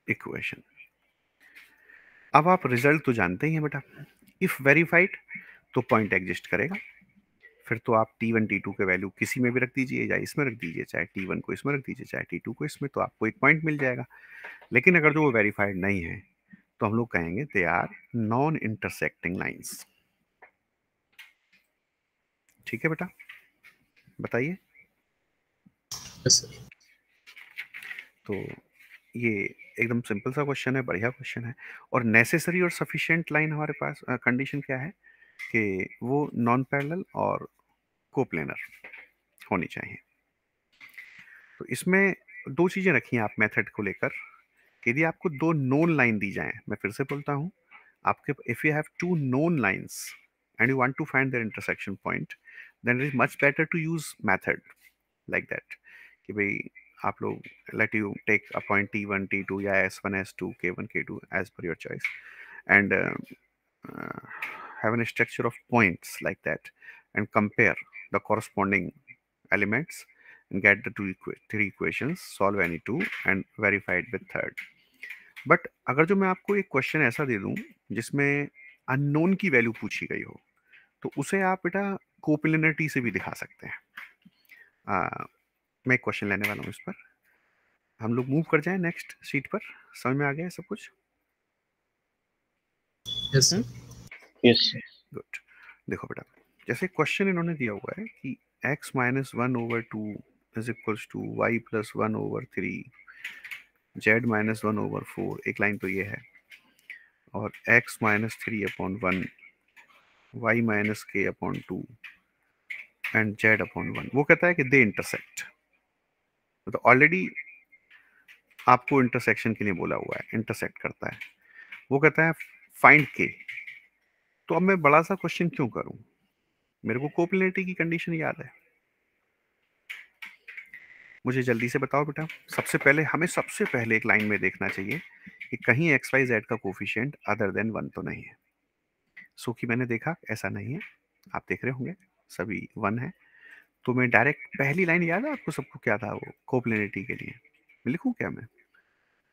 [SPEAKER 1] equation। अब आप रिजल्ट तो जानते ही हैं बेटा, इफ वेरीफाइड तो पॉइंट एग्जिस्ट करेगा, फिर तो आप T1 T2 के वैल्यू किसी में भी रख दीजिए, या इसमें रख दीजिए, चाहे T1 को इसमें रख दीजिए, चाहे T2 को इसमें, तो आपको एक पॉइंट मिल जाएगा। लेकिन अगर जो वो वेरीफाइड नहीं है तो हम लोग कहेंगे they are non intersecting lines. ठीक है बेटा, बताइए।
[SPEAKER 2] Yes sir.
[SPEAKER 1] तो ये एकदम सिंपल सा क्वेश्चन है, बढ़िया क्वेश्चन है। और नेसेसरी और सफिशिएंट लाइन हमारे पास कंडीशन क्या है कि वो नॉन पैरेलल और कोप्लेनर होनी चाहिए। तो इसमें दो चीजें रखी हैं आप मेथड को लेकर, कि यदि आपको दो नोन लाइन दी जाए, मैं फिर से बोलता हूँ, आपके if you have two known lines and you want to find their intersection point, then it is much better to use method like that, कि भाई आप लोग let you take a point T1 T2 या S1 S2 K1 K2 as per your choice, and have a structure of points like that and compare the corresponding elements and get the three equations, solve any two and verify it with third। But अगर जो मैं आपको एक question ऐसा दे दूं जिसमें unknown की value पूछी गई हो, तो उसे आप बेटा कोप्लेनरिटी से भी दिखा सकते हैं। मैं एक क्वेश्चन लेने वाला हूँ इस पर, हम लोग मूव कर जाएं नेक्स्ट शीट पर। समझ में आ गया सब कुछ?
[SPEAKER 2] Yes sir.
[SPEAKER 3] Yes
[SPEAKER 1] good. देखो बेटा, जैसे क्वेश्चन इन्होंने दिया हुआ है कि x minus 1/2 is equals to y plus 1/3, z minus 1/4, एक लाइन तो ये है, और x minus 3/1, y minus k/2 and z/1। वो कहता है कि दे इंटरसेक्ट, तो ऑलरेडी आपको इंटरसेक्शन के लिए बोला हुआ है, इंटरसेक्ट करता है। वो कहता है फाइंड k। तो अब मैं बड़ा सा क्वेश्चन क्यों करूं, मेरे को कोप्लेनरिटी की कंडीशन याद है। मुझे जल्दी से बताओ बेटा, सबसे पहले हमें सबसे पहले एक लाइन में देखना चाहिए कि कहीं एक्स वाई जेड का कोफिशिएंट अदर देन 1 तो नहीं है। सो कि मैंने देखा ऐसा नहीं है, आप देख रहे होंगे सभी 1 है। तो मैं डायरेक्ट पहली लाइन याद है आपको सबको क्या था, वो कोप्लेनरिटी के लिए लिखूं क्या मैं?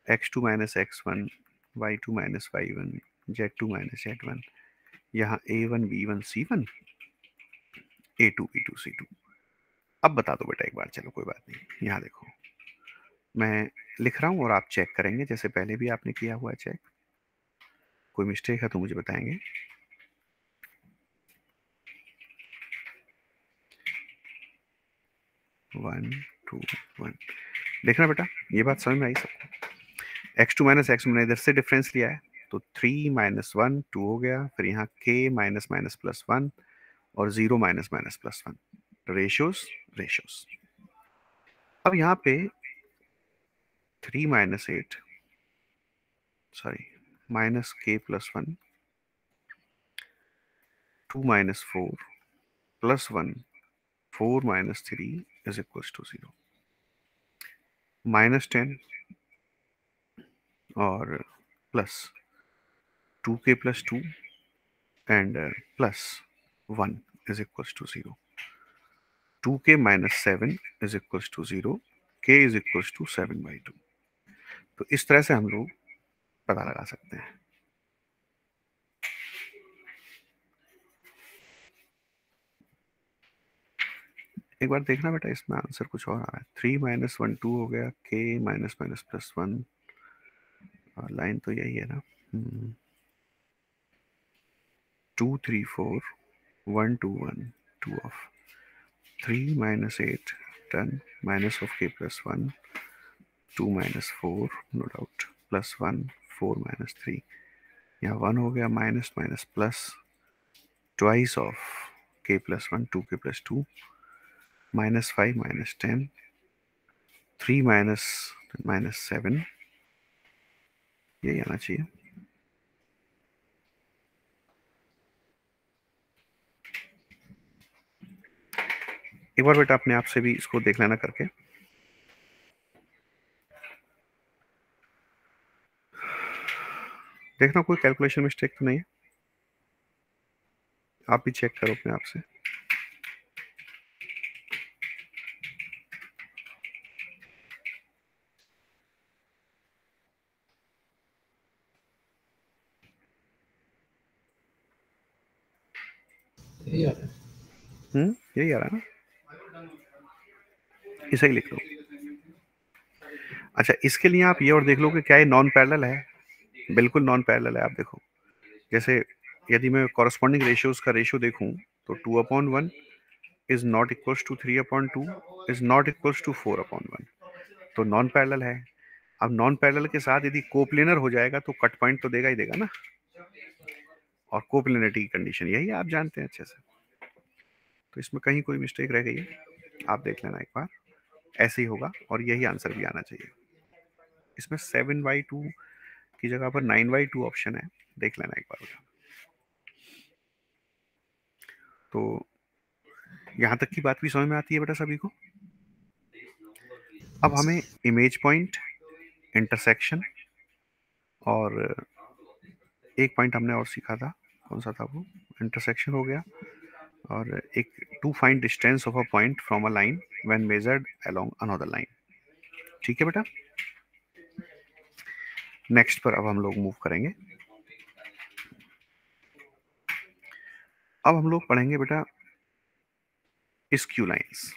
[SPEAKER 1] x2 minus x1, y2 minus y1, z2 minus z1, यहाँ a1 b1 c1, a2 b2 c2। अब बता दो बेटा एक बार, चलो कोई बात नहीं, यहाँ देखो मैं लिख रहा हूँ और आप चेक करेंगे जैसे पहले भी आपने किया हुआ है चेक। कोई मिस्टेक है तो मुझे बताएंगे। वन टू वन, देखना बेटा ये बात समझ में आई सबको? x2 माइनस x, मैंने इधर से डिफरेंस लिया है तो 3 माइनस 1 2 हो गया, फिर यहाँ k माइनस माइनस प्लस 1 और 0 minus minus plus 1, ratios ratios. अब यहाँ पे 3 minus 8, sorry minus k plus 1, 2 minus 4 plus 1, 4 minus 3 is equal to 0, minus 10 और plus 2k plus 2 and plus 1 is equal to 0, 2k minus 7 is equal to 0, k is equal to 7/2। तो इस तरह से हम लोग पता लगा सकते हैं। एक बार देखना बेटा इसमें आंसर कुछ और आ रहा है। 3 माइनस 1 2 हो गया, k माइनस माइनस प्लस 1, और लाइन तो यही है ना, 2 3 4 1 2 1 2 of 3 minus 8 10 minus of k plus 1 2 minus 4 no doubt plus 1 4 minus 3, यहाँ 1 हो गया, minus minus plus twice of k plus 1 2k plus 2 minus 5 minus 10 3 minus minus 7, यही आना चाहिए। एक बार बेटा अपने आप से भी इसको देख लेना करके। देखना कोई कैलकुलेशन मिस्टेक तो नहीं है, आप भी चेक करो अपने आप से।
[SPEAKER 2] यही आ रहा है।
[SPEAKER 1] यही आ रहा है ना, इसे ही लिख लो। अच्छा इसके लिए आप ये और देख लो कि क्या ये नॉन पैरेलल है। बिल्कुल नॉन पैरेलल है। आप देखो जैसे यदि मैं कॉरस्पॉन्डिंग रेशियोज का रेशियो देखूं तो 2/1 is not equals to 3/2 is not equals to 4/1, तो नॉन पैरेलल है। अब नॉन पैरेलल के साथ यदि कोप्लेनर हो जाएगा तो कट पॉइंट तो देगा ही देगा ना, और कोप्लेनरिटी की कंडीशन यही आप जानते हैं अच्छे से। तो इसमें कहीं कोई मिस्टेक रह गई है, आप देख लेना एक बार, ऐसे ही होगा और यही आंसर भी आना चाहिए। इसमें 7/2 की जगह पर 9/2 ऑप्शन है, देख लेना एक बार। तो यहां तक की बात भी समझ में आती है बेटा सभी को? अब हमें इमेज पॉइंट, इंटरसेक्शन और एक पॉइंट हमने और सीखा था, कौन सा था वो? इंटरसेक्शन हो गया, और एक to find distance of a point from a line when measured along another line. ठीक है बेटा, नेक्स्ट पर अब हम लोग मूव करेंगे। अब हम लोग पढ़ेंगे बेटा स्क्यू लाइंस।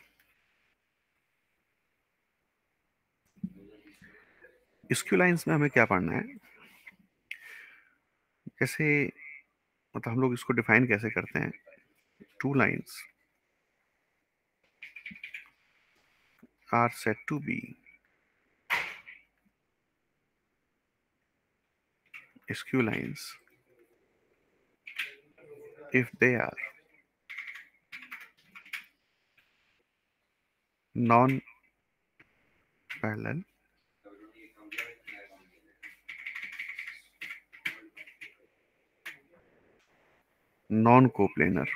[SPEAKER 1] स्क्यू लाइंस में हमें क्या पढ़ना है, कैसे, मतलब हम लोग इसको डिफाइन कैसे करते हैं? Two lines are said to be skew lines if they are non-parallel non-coplanar।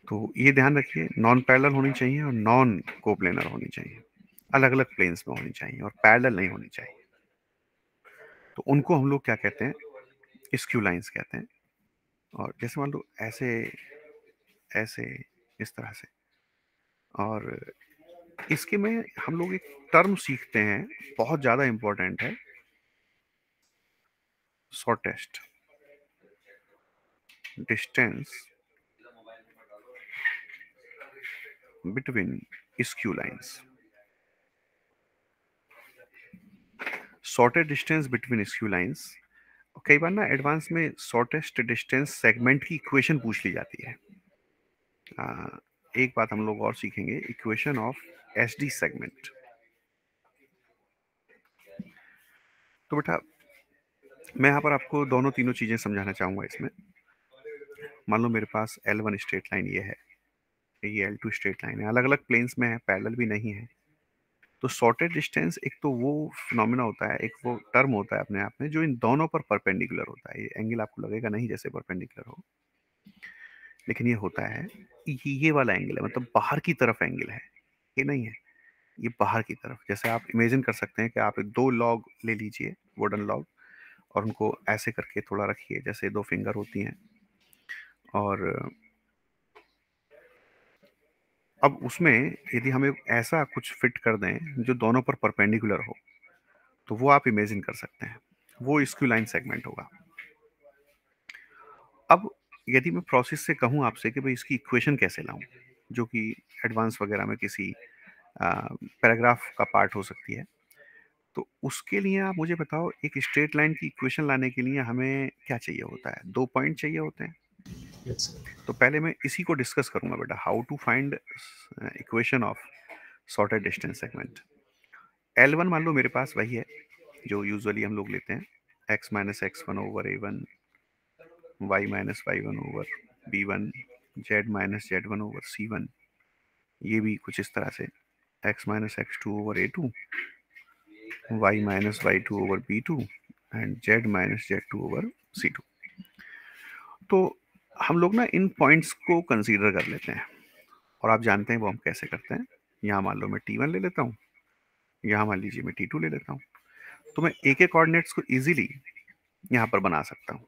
[SPEAKER 1] तो ये ध्यान रखिए, नॉन पैरेलल होनी चाहिए और नॉन कोप्लेनर होनी चाहिए, अलग अलग प्लेन्स में होनी चाहिए और पैरेलल नहीं होनी चाहिए। तो उनको हम लोग क्या कहते हैं? स्क्यू लाइंस कहते हैं। और जैसे मान लो ऐसे ऐसे इस तरह से, और इसके में हम लोग एक टर्म सीखते हैं, बहुत ज़्यादा इंपॉर्टेंट है, shortest distance between skew lines. Shortest distance between skew lines. कई बार ना एडवांस में शॉर्टेस्ट डिस्टेंस सेगमेंट की इक्वेशन पूछ ली जाती है। एक बात हम लोग और सीखेंगे, इक्वेशन ऑफ एसडी सेगमेंट। तो बेटा मैं यहाँ पर आपको दोनों तीनों चीजें समझाना चाहूंगा इसमें। मान लो मेरे पास L1 स्ट्रेट लाइन ये है, ये L2 स्ट्रेट लाइन है, अलग अलग प्लेन्स में है, पैरेलल भी नहीं है। तो शॉर्टेस्ट डिस्टेंस एक तो वो फिनोमेना होता है, एक वो टर्म होता है अपने आप में जो इन दोनों पर परपेंडिकुलर होता है। ये एंगल आपको लगेगा नहीं जैसे परपेंडिकुलर हो, लेकिन ये होता है, ये वाला एंगल है, मतलब बाहर की तरफ एंगल है, ये नहीं है, ये बाहर की तरफ। जैसे आप इमेजिन कर सकते हैं कि आप दो लॉग ले लीजिए, वुडन लॉग, और उनको ऐसे करके थोड़ा रखिए जैसे दो फिंगर होती हैं, और अब उसमें यदि हमें ऐसा कुछ फिट कर दें जो दोनों पर परपेंडिकुलर हो, तो वो आप इमेजिन कर सकते हैं, वो स्क्यू लाइन सेगमेंट होगा। अब यदि मैं प्रोसेस से कहूं आपसे कि भाई इसकी इक्वेशन कैसे लाऊं, जो कि एडवांस वगैरह में किसी पैराग्राफ का पार्ट हो सकती है, तो उसके लिए आप मुझे बताओ, एक स्ट्रेट लाइन की इक्वेशन लाने के लिए हमें क्या चाहिए होता है? 2 पॉइंट चाहिए होते हैं।
[SPEAKER 2] Yes, sir.
[SPEAKER 1] तो पहले मैं इसी को डिस्कस करूंगा बेटा, how to find equation of shortest distance segment. L1 मान लो मेरे पास वही है जो यूजुअली हम लोग लेते हैं, x minus x1 over a1, y minus y1 over b1, z minus z1 over c1। ये भी कुछ इस तरह से, x minus x2 over a2, y minus y2 over b2 and z minus z2 over c2। तो हम लोग ना इन पॉइंट्स को कंसीडर कर लेते हैं, और आप जानते हैं वो हम कैसे करते हैं। यहाँ मान लो मैं t1 ले लेता हूँ, यहाँ मान लीजिए मैं t2 ले लेता हूँ, तो मैं a के कोऑर्डिनेट्स को इजीली यहाँ पर बना सकता हूँ।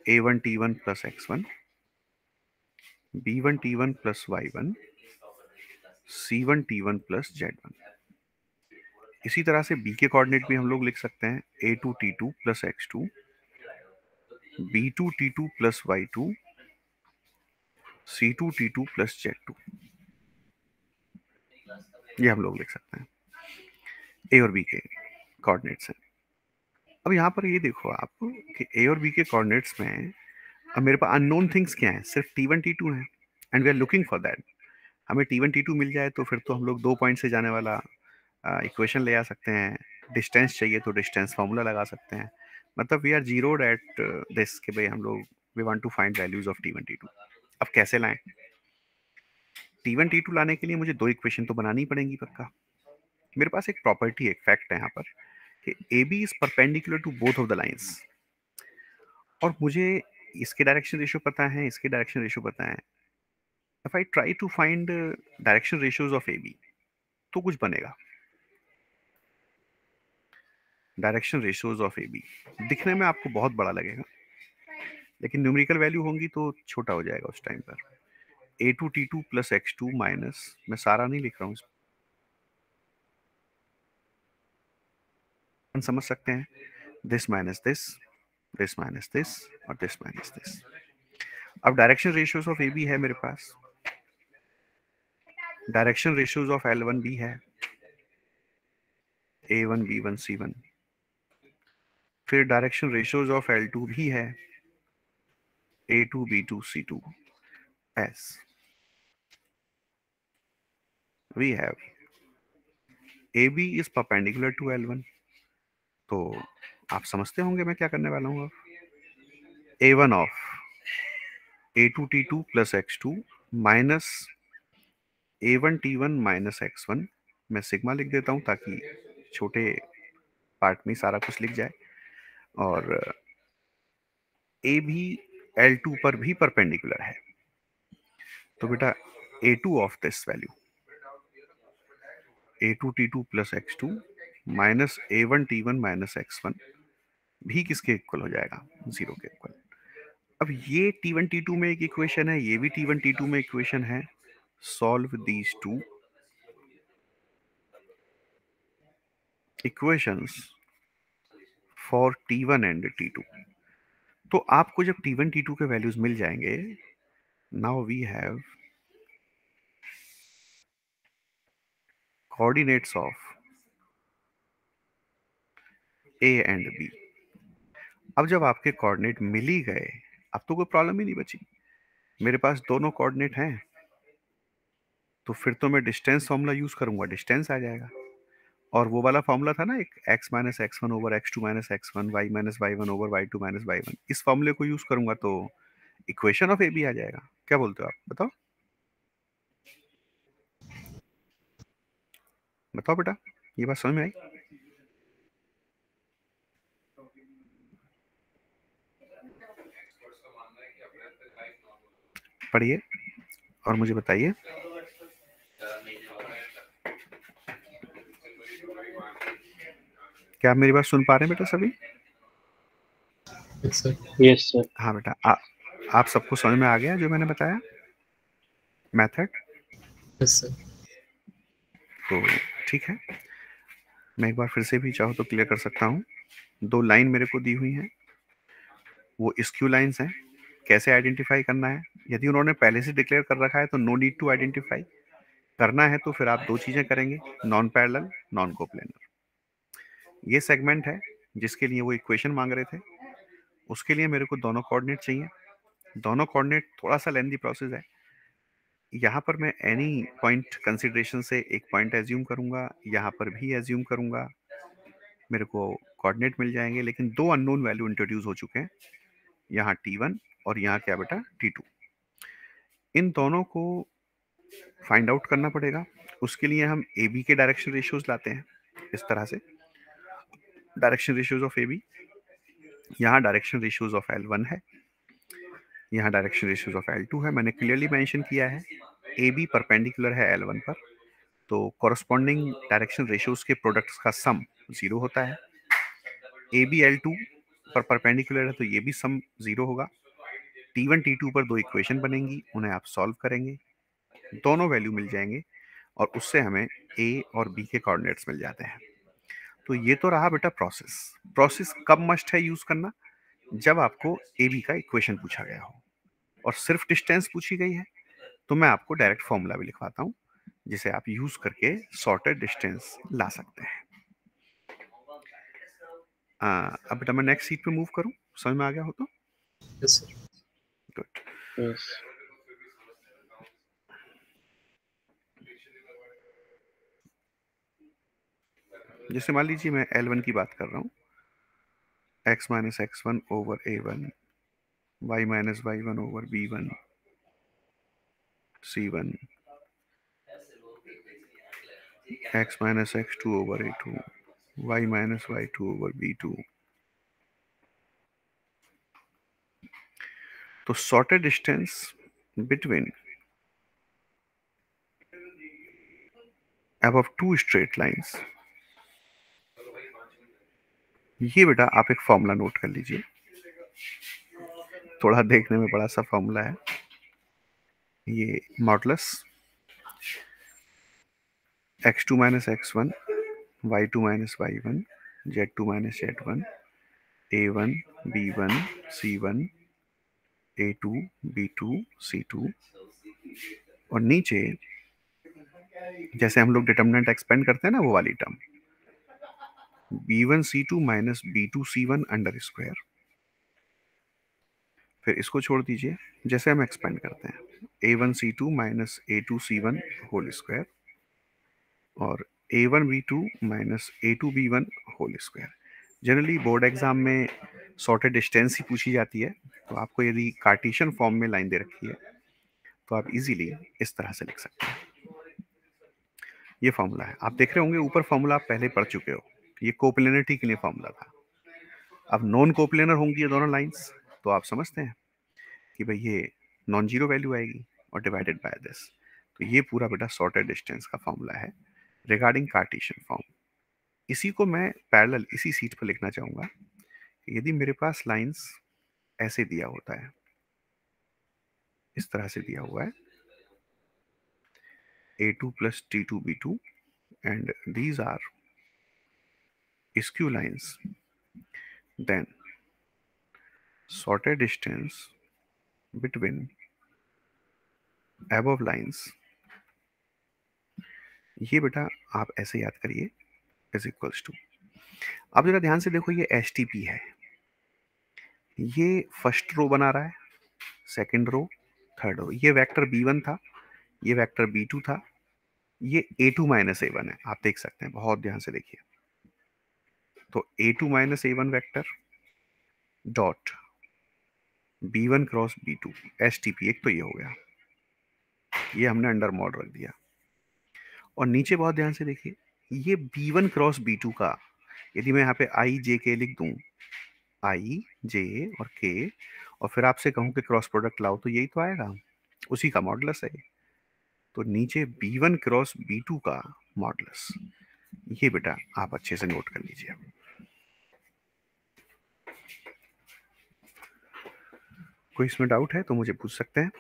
[SPEAKER 1] a1 t1 plus x1, b1 t1 plus y1, c1 t1 plus z1। इसी तरह से b के कोऑर्डिनेट भी हम लोग लिख सकते हैं, a2 t2 plus x2, b2 t2 plus y2, c2 t2 plus z2। ये हम लोग लिख सकते हैं, a और b के कोऑर्डिनेट्स हैं। अब यहाँ पर ये देखो आप कि a और b के कोऑर्डिनेट्स में अब मेरे पास अननोन थिंग्स क्या हैं, सिर्फ t1 t2 है, and we are looking for that. हमें t1 t2 मिल जाए तो फिर तो हम लोग 2 पॉइंट से जाने वाला इक्वेशन ले आ सकते हैं। डिस्टेंस चाहिए तो डिस्टेंस फार्मूला लगा सकते हैं। मतलब we are zeroed at this कि भाई हम लोग we want to find values of t1 t2। अब कैसे लाएं? t1 t2 लाने के लिए मुझे दो इक्वेशन तो बनानी पड़ेंगी पक्का। मेरे पास एक प्रॉपर्टी, एक फैक्ट है यहाँ पर कि AB is perpendicular to both of the lines, और मुझे इसके डायरेक्शन रेशियो पता है, इसके डायरेक्शन रेशियो पता है। If I try to find direction ratios of AB, तो कुछ बनेगा। डायरेक्शन रेशियोज ऑफ AB दिखने में आपको बहुत बड़ा लगेगा, लेकिन न्यूमेरिकल वैल्यू होंगी तो छोटा हो जाएगा उस टाइम पर। a2 t2 plus x2 minus, मैं सारा नहीं लिख रहा हूँ, समझ सकते हैं, this minus this, this minus this, और दिस माइनस दिस। अब डायरेक्शन रेशियोज ऑफ AB है मेरे पास, डायरेक्शन रेशियोज ऑफ L1 भी है, A1 B1 C1। फिर डायरेक्शन रेशियोज ऑफ L2 भी है, A2 B2 C2। as we have AB is perpendicular to L1, तो आप समझते होंगे मैं क्या करने वाला हूँ अब। A1 of A2 T2 plus x2 minus A1 T1 minus x1। मैं सिग्मा लिख देता हूँ ताकि छोटे पार्ट में सारा कुछ लिख जाए, और A भी L2 पर भी परपेंडिकुलर है, तो बेटा A2 of this value A2 T2 plus x2 minus A1 T1 minus x1 भी किसके इक्वल हो जाएगा? 0 के इक्वल। अब ये T1 T2 में एक इक्वेशन है, ये भी T1 T2 में इक्वेशन है, solve these two equations for T1 and T2. तो आपको जब T1 T2 के वैल्यूज मिल जाएंगे, now we have coordinates of A and B. अब जब आपके कोऑर्डिनेट मिल ही गए, अब तो कोई प्रॉब्लम ही नहीं बची, मेरे पास दोनों कोऑर्डिनेट हैं, तो फिर तो मैं डिस्टेंस फॉर्मूला यूज करूंगा, डिस्टेंस आ जाएगा। और वो वाला फॉर्मूला था ना एक, x minus x one over x two minus x one, y minus y one over y two minus y one, इस फॉर्मूले को यूज करूंगा तो इक्वेशन ऑफ ए बी आ जाएगा। क्या बोलते हो आप, बताओ बताओ बेटा, ये बात समझ में आई? पढ़िए और मुझे बताइए। क्या आप मेरी बात सुन पा रहे हैं बेटा सभी?
[SPEAKER 3] Yes sir.
[SPEAKER 1] हाँ बेटा, आप सबको समझ में आ गया जो मैंने बताया मेथड?
[SPEAKER 2] Yes sir.
[SPEAKER 1] तो ठीक है, मैं एक बार फिर से भी चाहो तो क्लियर कर सकता हूँ। दो लाइन मेरे को दी हुई हैं, वो स्क्यू लाइंस हैं। कैसे आइडेंटिफाई करना है? यदि उन्होंने पहले से डिक्लेयर कर रखा है तो नो नीड टू आइडेंटिफाई। करना है तो फिर आप दो चीजें करेंगे, नॉन पैरेलल, नॉन कोप्लेनर। ये सेगमेंट है जिसके लिए वो इक्वेशन मांग रहे थे, उसके लिए मेरे को दोनों कोऑर्डिनेट चाहिए। दोनों कोऑर्डिनेट थोड़ा सा लेंथी प्रोसेस है। यहाँ पर मैं एनी पॉइंट कंसिडरेशन से एक पॉइंट एज्यूम करूंगा, यहाँ पर भी एज्यूम करूंगा, मेरे को कोऑर्डिनेट मिल जाएंगे। लेकिन दो अननोन वैल्यू इंट्रोड्यूस हो चुके हैं, यहाँ T1 और यहाँ क्या बेटा T2। इन दोनों को फाइंड आउट करना पड़ेगा। उसके लिए हम ए बी के डायरेक्शन रेशियोज लाते हैं इस तरह से, direction ratios of A B. यहाँ डायरेक्शन रेशियोज ऑफ L1 है, यहाँ डायरेक्शन रेशियोज ऑफ L2 है। मैंने क्लियरली मेंशन किया है ए बी परपेंडिकुलर है L1 पर, तो कॉरस्पॉन्डिंग डायरेक्शन रेशियोज के प्रोडक्ट्स का सम 0 होता है। ए बी L2 पर परपेंडिकुलर है तो ये भी सम 0 होगा। T1 T2 पर दो इक्वेशन बनेंगी, उन्हें आप सॉल्व करेंगे, दोनों वैल्यू मिल जाएंगे और उससे हमें A और B के कोऑर्डिनेट्स मिल जाते हैं। तो ये तो रहा बेटा प्रोसेस। प्रोसेस कब मस्ट है यूज करना? जब आपको ए बी का इक्वेशन पूछा गया हो और सिर्फ डिस्टेंस पूछी गई है, तो मैं आपको डायरेक्ट फॉर्मूला भी लिखवाता हूँ जिसे आप यूज करके सॉर्टेड डिस्टेंस ला सकते हैं। अब बेटा मैं नेक्स्ट सीट पे मूव करूं, समझ में आ गया हो तो?
[SPEAKER 2] Yes sir.
[SPEAKER 1] गुड।
[SPEAKER 3] यस।
[SPEAKER 1] जैसे मान लीजिए मैं L1 की बात कर रहा हूँ, x minus x one over A1, y minus y one over B1, C1, x minus x2 over A2, y minus y2 over B2। तो shortest distance between above two straight lines, ये बेटा आप एक फॉर्मूला नोट कर लीजिए, थोड़ा देखने में बड़ा सा फॉर्मूला है। ये modulus x2 minus x1, y2 minus y1, z2 minus z1, a1 b1 c1, a2 b2 c2, और नीचे जैसे हम लोग डिटर्मिनेंट एक्सपेंड करते हैं ना, वो वाली term b1 c2 minus b2 c1 under square. फिर इसको छोड़ दीजिए, जैसे हम एक्सपेंड करते हैं a1 c2 minus a2 c1 whole square और a1 b2 माइनस a2 b1 whole square. Generally board exam में सॉर्टेड डिस्टेंस ही पूछी जाती है, तो आपको यदि कार्टेशियन फॉर्म में लाइन दे रखी है तो आप इजीली इस तरह से लिख सकते हैं। ये फॉर्मूला है, आप देख रहे होंगे ऊपर फॉर्मूला आप पहले पढ़ चुके हो, ये कोप्लेनरिटी के लिए फॉर्मूला था। अब नॉन कोप्लेनर होंगी ये दोनों लाइंस, तो आप समझते हैं कि भाई ये नॉन जीरो वैल्यू आएगी और डिवाइडेड बाय दिस। तो ये पूरा बेटा सॉर्टेड डिस्टेंस का फॉर्मूला है रिगार्डिंग कार्टेशियन फॉर्म। इसी को मैं पैरेलल इसी सीट पर लिखना चाहूंगा। यदि मेरे पास लाइंस ऐसे दिया होता है, इस तरह से दिया हुआ है, A2 plus T2 B2, and these are skew lines, then sorted distance between above lines, ये बेटा आप ऐसे याद करिए, इज इक्वल्स टू, अब जरा ध्यान से देखो, ये HTP है, ये फर्स्ट रो बना रहा है, सेकंड रो, थर्ड रो, ये वेक्टर B1 था, ये वेक्टर B2 था, ये A2 माइनस A1 है, आप देख सकते हैं, बहुत ध्यान से देखिए। तो A2 minus A1 vector dot B1 cross B2 HTP, एक तो ये हो गया, ये हमने अंडर मॉड रख दिया। और नीचे बहुत ध्यान से देखिए, ये B1 क्रॉस B2 का, यदि मैं यहाँ पे I J K लिख दूं, I J और K, और फिर आपसे कहूं कि क्रॉस प्रोडक्ट लाओ, तो यही तो आएगा, उसी का मॉडुलस है। तो नीचे B1 क्रॉस B2 का मॉडुलस, ये बेटा आप अच्छे से नोट कर लीजिए। कोई इसमें डाउट है तो मुझे पूछ सकते हैं,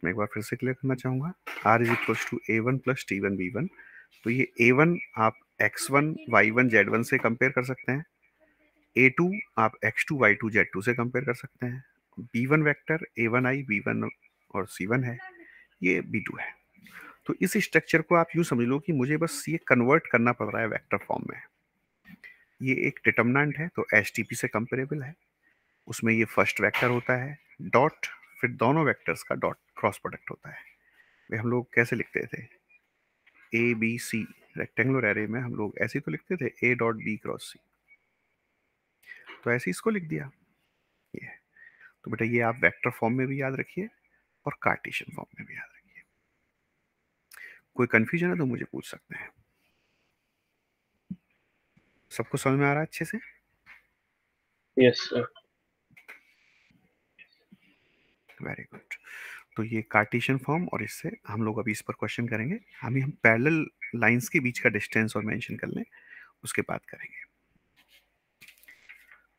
[SPEAKER 1] मैं एक बार फिर से क्लियर करना चाहूँगा। R is equal to A1 plus T1 B1, तो ये A1 आप X1 Y1 Z1 से कंपेयर कर सकते हैं, A2 आप X2 Y2 Z2 से कंपेयर कर सकते हैं, B1 वेक्टर A1I B1 और C1 है, ये B2 है। तो इस स्ट्रक्चर को आप यूँ समझ लो कि मुझे बस ये कन्वर्ट करना पड़ रहा है वेक्टर फॉर्म में। ये एक डिटर्मिनेंट है, तो HTP से कंपेरेबल है, उसमें ये फर्स्ट वेक्टर होता है, डॉट, फिर दोनों वेक्टर्स का डॉट क्रॉस प्रोडक्ट होता है। वे हम लोग कैसे लिखते थे, ABC रेक्टेंगुलर एरे में हम लोग ऐसे ही तो लिखते थे, A dot B cross C, तो ऐसे इसको लिख दिया ये। तो बेटा ये आप वेक्टर फॉर्म में भी याद रखिए और कार्टेशियन फॉर्म में भी याद रखिए। कोई कंफ्यूजन है तो मुझे पूछ सकते हैं। सबको समझ में आ रहा है अच्छे से?
[SPEAKER 3] Yes sir.
[SPEAKER 1] Very good. तो ये कार्टेशियन फॉर्म, और इससे हम लोग अभी इस पर क्वेश्चन करेंगे, हम पैरेलल लाइंस के बीच का डिस्टेंस और मेंशन कर लें, उसके बाद करेंगे।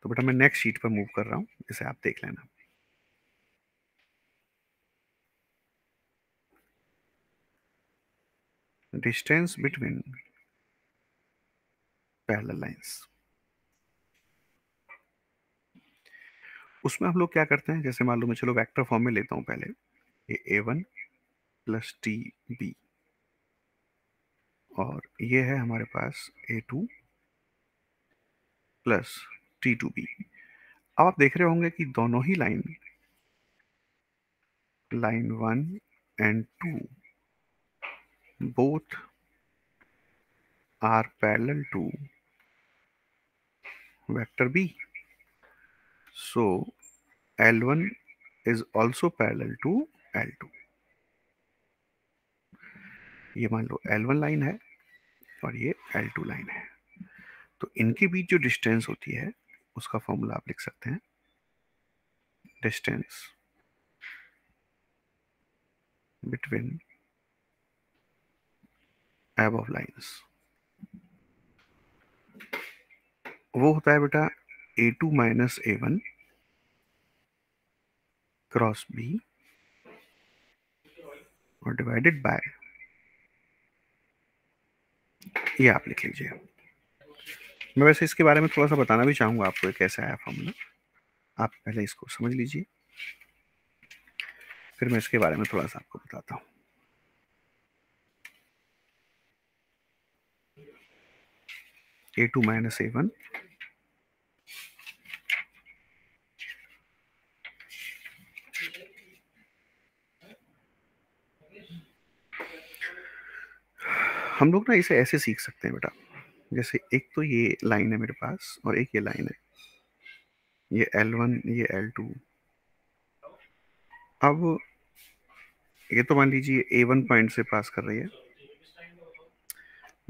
[SPEAKER 1] तो बेटा मैं नेक्स्ट शीट पर मूव कर रहा हूँ, इसे आप देख लेना। डिस्टेंस बिटवीन पैरेलल लाइंस, उसमें हम लोग क्या करते हैं, जैसे मान लो मैं चलो वेक्टर फॉर्म में लेता हूँ पहले, ये A1 प्लस TB, और ये है हमारे पास A2 प्लस T2B। अब आप देख रहे होंगे कि दोनों ही line 1 and 2 both are parallel to vector B, so L1 is also parallel to L2। ये मान लो L1 लाइन है और ये L2 लाइन है, तो इनके बीच जो डिस्टेंस होती है उसका फॉर्मूला आप लिख सकते हैं, डिस्टेंस बिटवीन above लाइंस, वो होता है बेटा A2 minus A1 cross B और डिवाइडेड बाय, ये आप लिख लीजिए। मैं वैसे इसके बारे में थोड़ा सा बताना भी चाहूँगा आपको, कैसा आया फॉर्मूला, आप पहले इसको समझ लीजिए, फिर मैं इसके बारे में थोड़ा सा आपको बताता हूँ। A2 माइनस A1 हम लोग ना इसे ऐसे सीख सकते हैं बेटा, जैसे एक तो ये लाइन है मेरे पास और एक ये लाइन है, ये L1 ये L2। अब ये तो मान लीजिए A1 पॉइंट से पास कर रही है,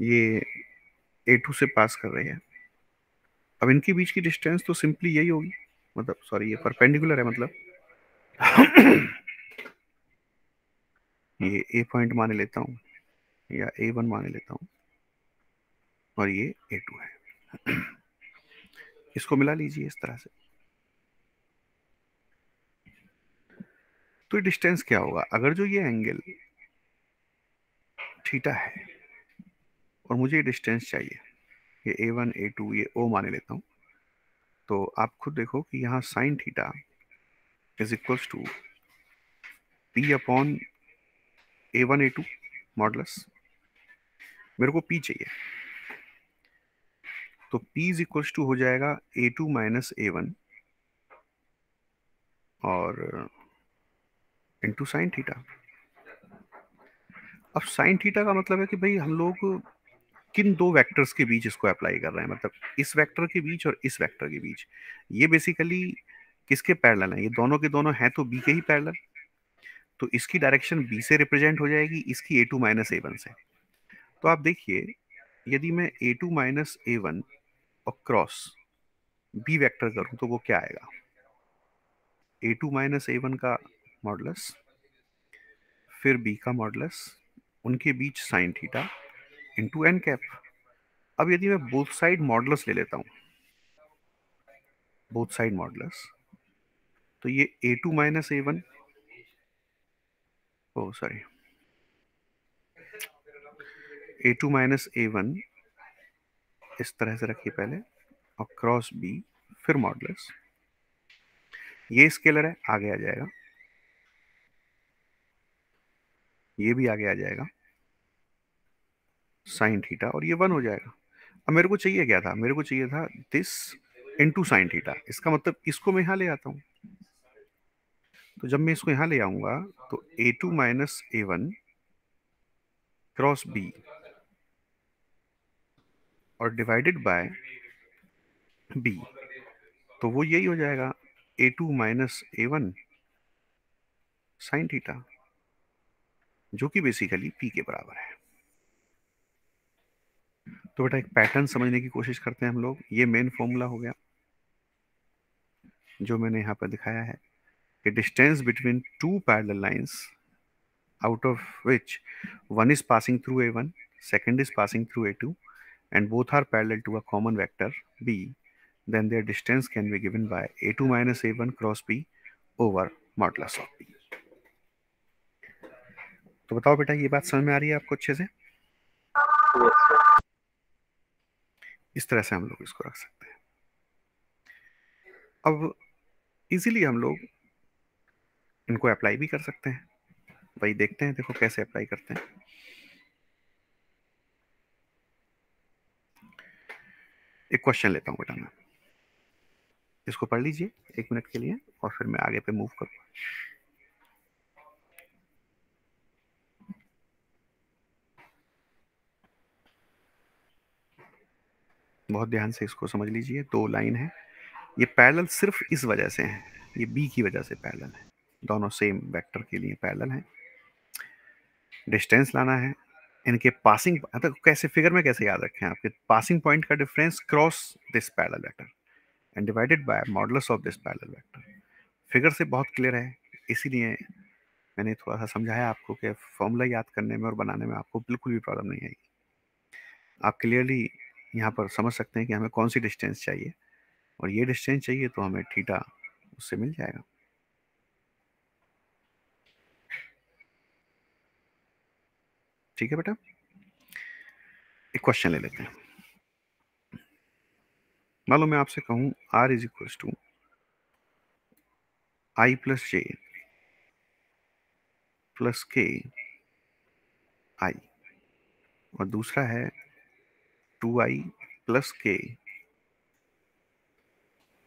[SPEAKER 1] ये A2 से पास कर रही है। अब इनके बीच की डिस्टेंस तो सिंपली यही होगी, मतलब सॉरी ये परपेंडिकुलर है, मतलब ये A पॉइंट मान लेता हूँ या A1 मान लेता हूँ और ये A2 है, इसको मिला लीजिए इस तरह से। तो डिस्टेंस क्या होगा, अगर जो ये एंगल थीटा है और मुझे डिस्टेंस चाहिए, ये A1 A2 ये O मान लेता हूँ, तो आप खुद देखो कि यहाँ sine theta is equals to P upon A1 A2 modulus, मेरे को P चाहिए, तो P इज इक्वल्स टू हो जाएगा A2 माइनस A1 और इंटू साइन थीटा। अब साइन थीटा का मतलब है कि भाई हम लोग किन दो वेक्टर्स के बीच इसको अप्लाई कर रहे हैं, मतलब इस वेक्टर के बीच और इस वेक्टर के बीच। ये बेसिकली किसके पैरेलल है, ये दोनों के दोनों हैं तो बी के ही पैरेलल, तो इसकी डायरेक्शन बी से रिप्रेजेंट हो जाएगी, इसकी A2 माइनस A1 से। तो आप देखिए, यदि मैं A2 माइनस A1 और क्रॉस बी वेक्टर करूं तो वो क्या आएगा, A2 माइनस A1 का मॉडुलस फिर बी का मॉडुलस, उनके बीच sine theta into n cap. अब यदि मैं बोथ साइड मॉडुलस ले लेता हूं, बोथ साइड मॉडुलस, तो ये A2 माइनस A1, ओ सॉरी, A2 माइनस A1 इस तरह से रखिए पहले, और क्रॉस बी फिर मॉडुलस, ये स्केलर है आगे आ जाएगा, ये भी आगे आ जाएगा साइन थीटा, और ये 1 हो जाएगा। अब मेरे को चाहिए क्या था, मेरे को चाहिए था दिस इनटू साइन थीटा, इसका मतलब इसको मैं यहां ले आता हूं, तो जब मैं इसको यहां ले आऊंगा तो A2 minus A1 cross B और डिवाइडेड बाय बी, तो वो यही हो जाएगा A2 minus A1 sine theta, जो कि बेसिकली पी के बराबर है। तो बेटा एक पैटर्न समझने की कोशिश करते हैं हम लोग। ये मेन फॉर्मूला हो गया जो मैंने यहाँ पर दिखाया है कि distance between two parallel lines out of which one is passing through A1, second is passing through A2, and both are parallel to a common vector B, then their distance can be given by A2 minus A1 cross B over modulus of B। तो बताओ बेटा, ये बात समझ में आ रही है आपको अच्छे से?
[SPEAKER 3] Yes, sir.
[SPEAKER 1] इस तरह से हम लोग इसको रख सकते हैं। अब इजीली हम लोग इनको अप्लाई भी कर सकते हैं, वही देखते हैं, देखो कैसे अप्लाई करते हैं। एक क्वेश्चन लेता हूँ बेटा मैं, इसको पढ़ लीजिए 1 मिनट के लिए और फिर मैं आगे पे मूव करूँगा। बहुत ध्यान से इसको समझ लीजिए। 2 लाइन है, ये पैरेलल सिर्फ इस वजह से है, ये बी की वजह से पैरेलल है, दोनों सेम वेक्टर के लिए पैरेलल है। डिस्टेंस लाना है, इनके पासिंग, मतलब कैसे फिगर में कैसे याद रखें, आपके पासिंग पॉइंट का difference cross this parallel vector and divided by modulus of this parallel vector. Figure से बहुत क्लियर है, इसीलिए मैंने थोड़ा सा समझाया आपको कि फॉर्मूला याद करने में और बनाने में आपको बिल्कुल भी प्रॉब्लम नहीं आएगी। आप क्लियरली यहाँ पर समझ सकते हैं कि हमें कौन सी डिस्टेंस चाहिए, और ये डिस्टेंस चाहिए तो हमें थीटा उससे मिल जाएगा। ठीक है बेटा, एक क्वेश्चन ले लेते हैं। मान लो मैं आपसे कहूं R is equal to I plus J plus K I, और दूसरा है 2I प्लस के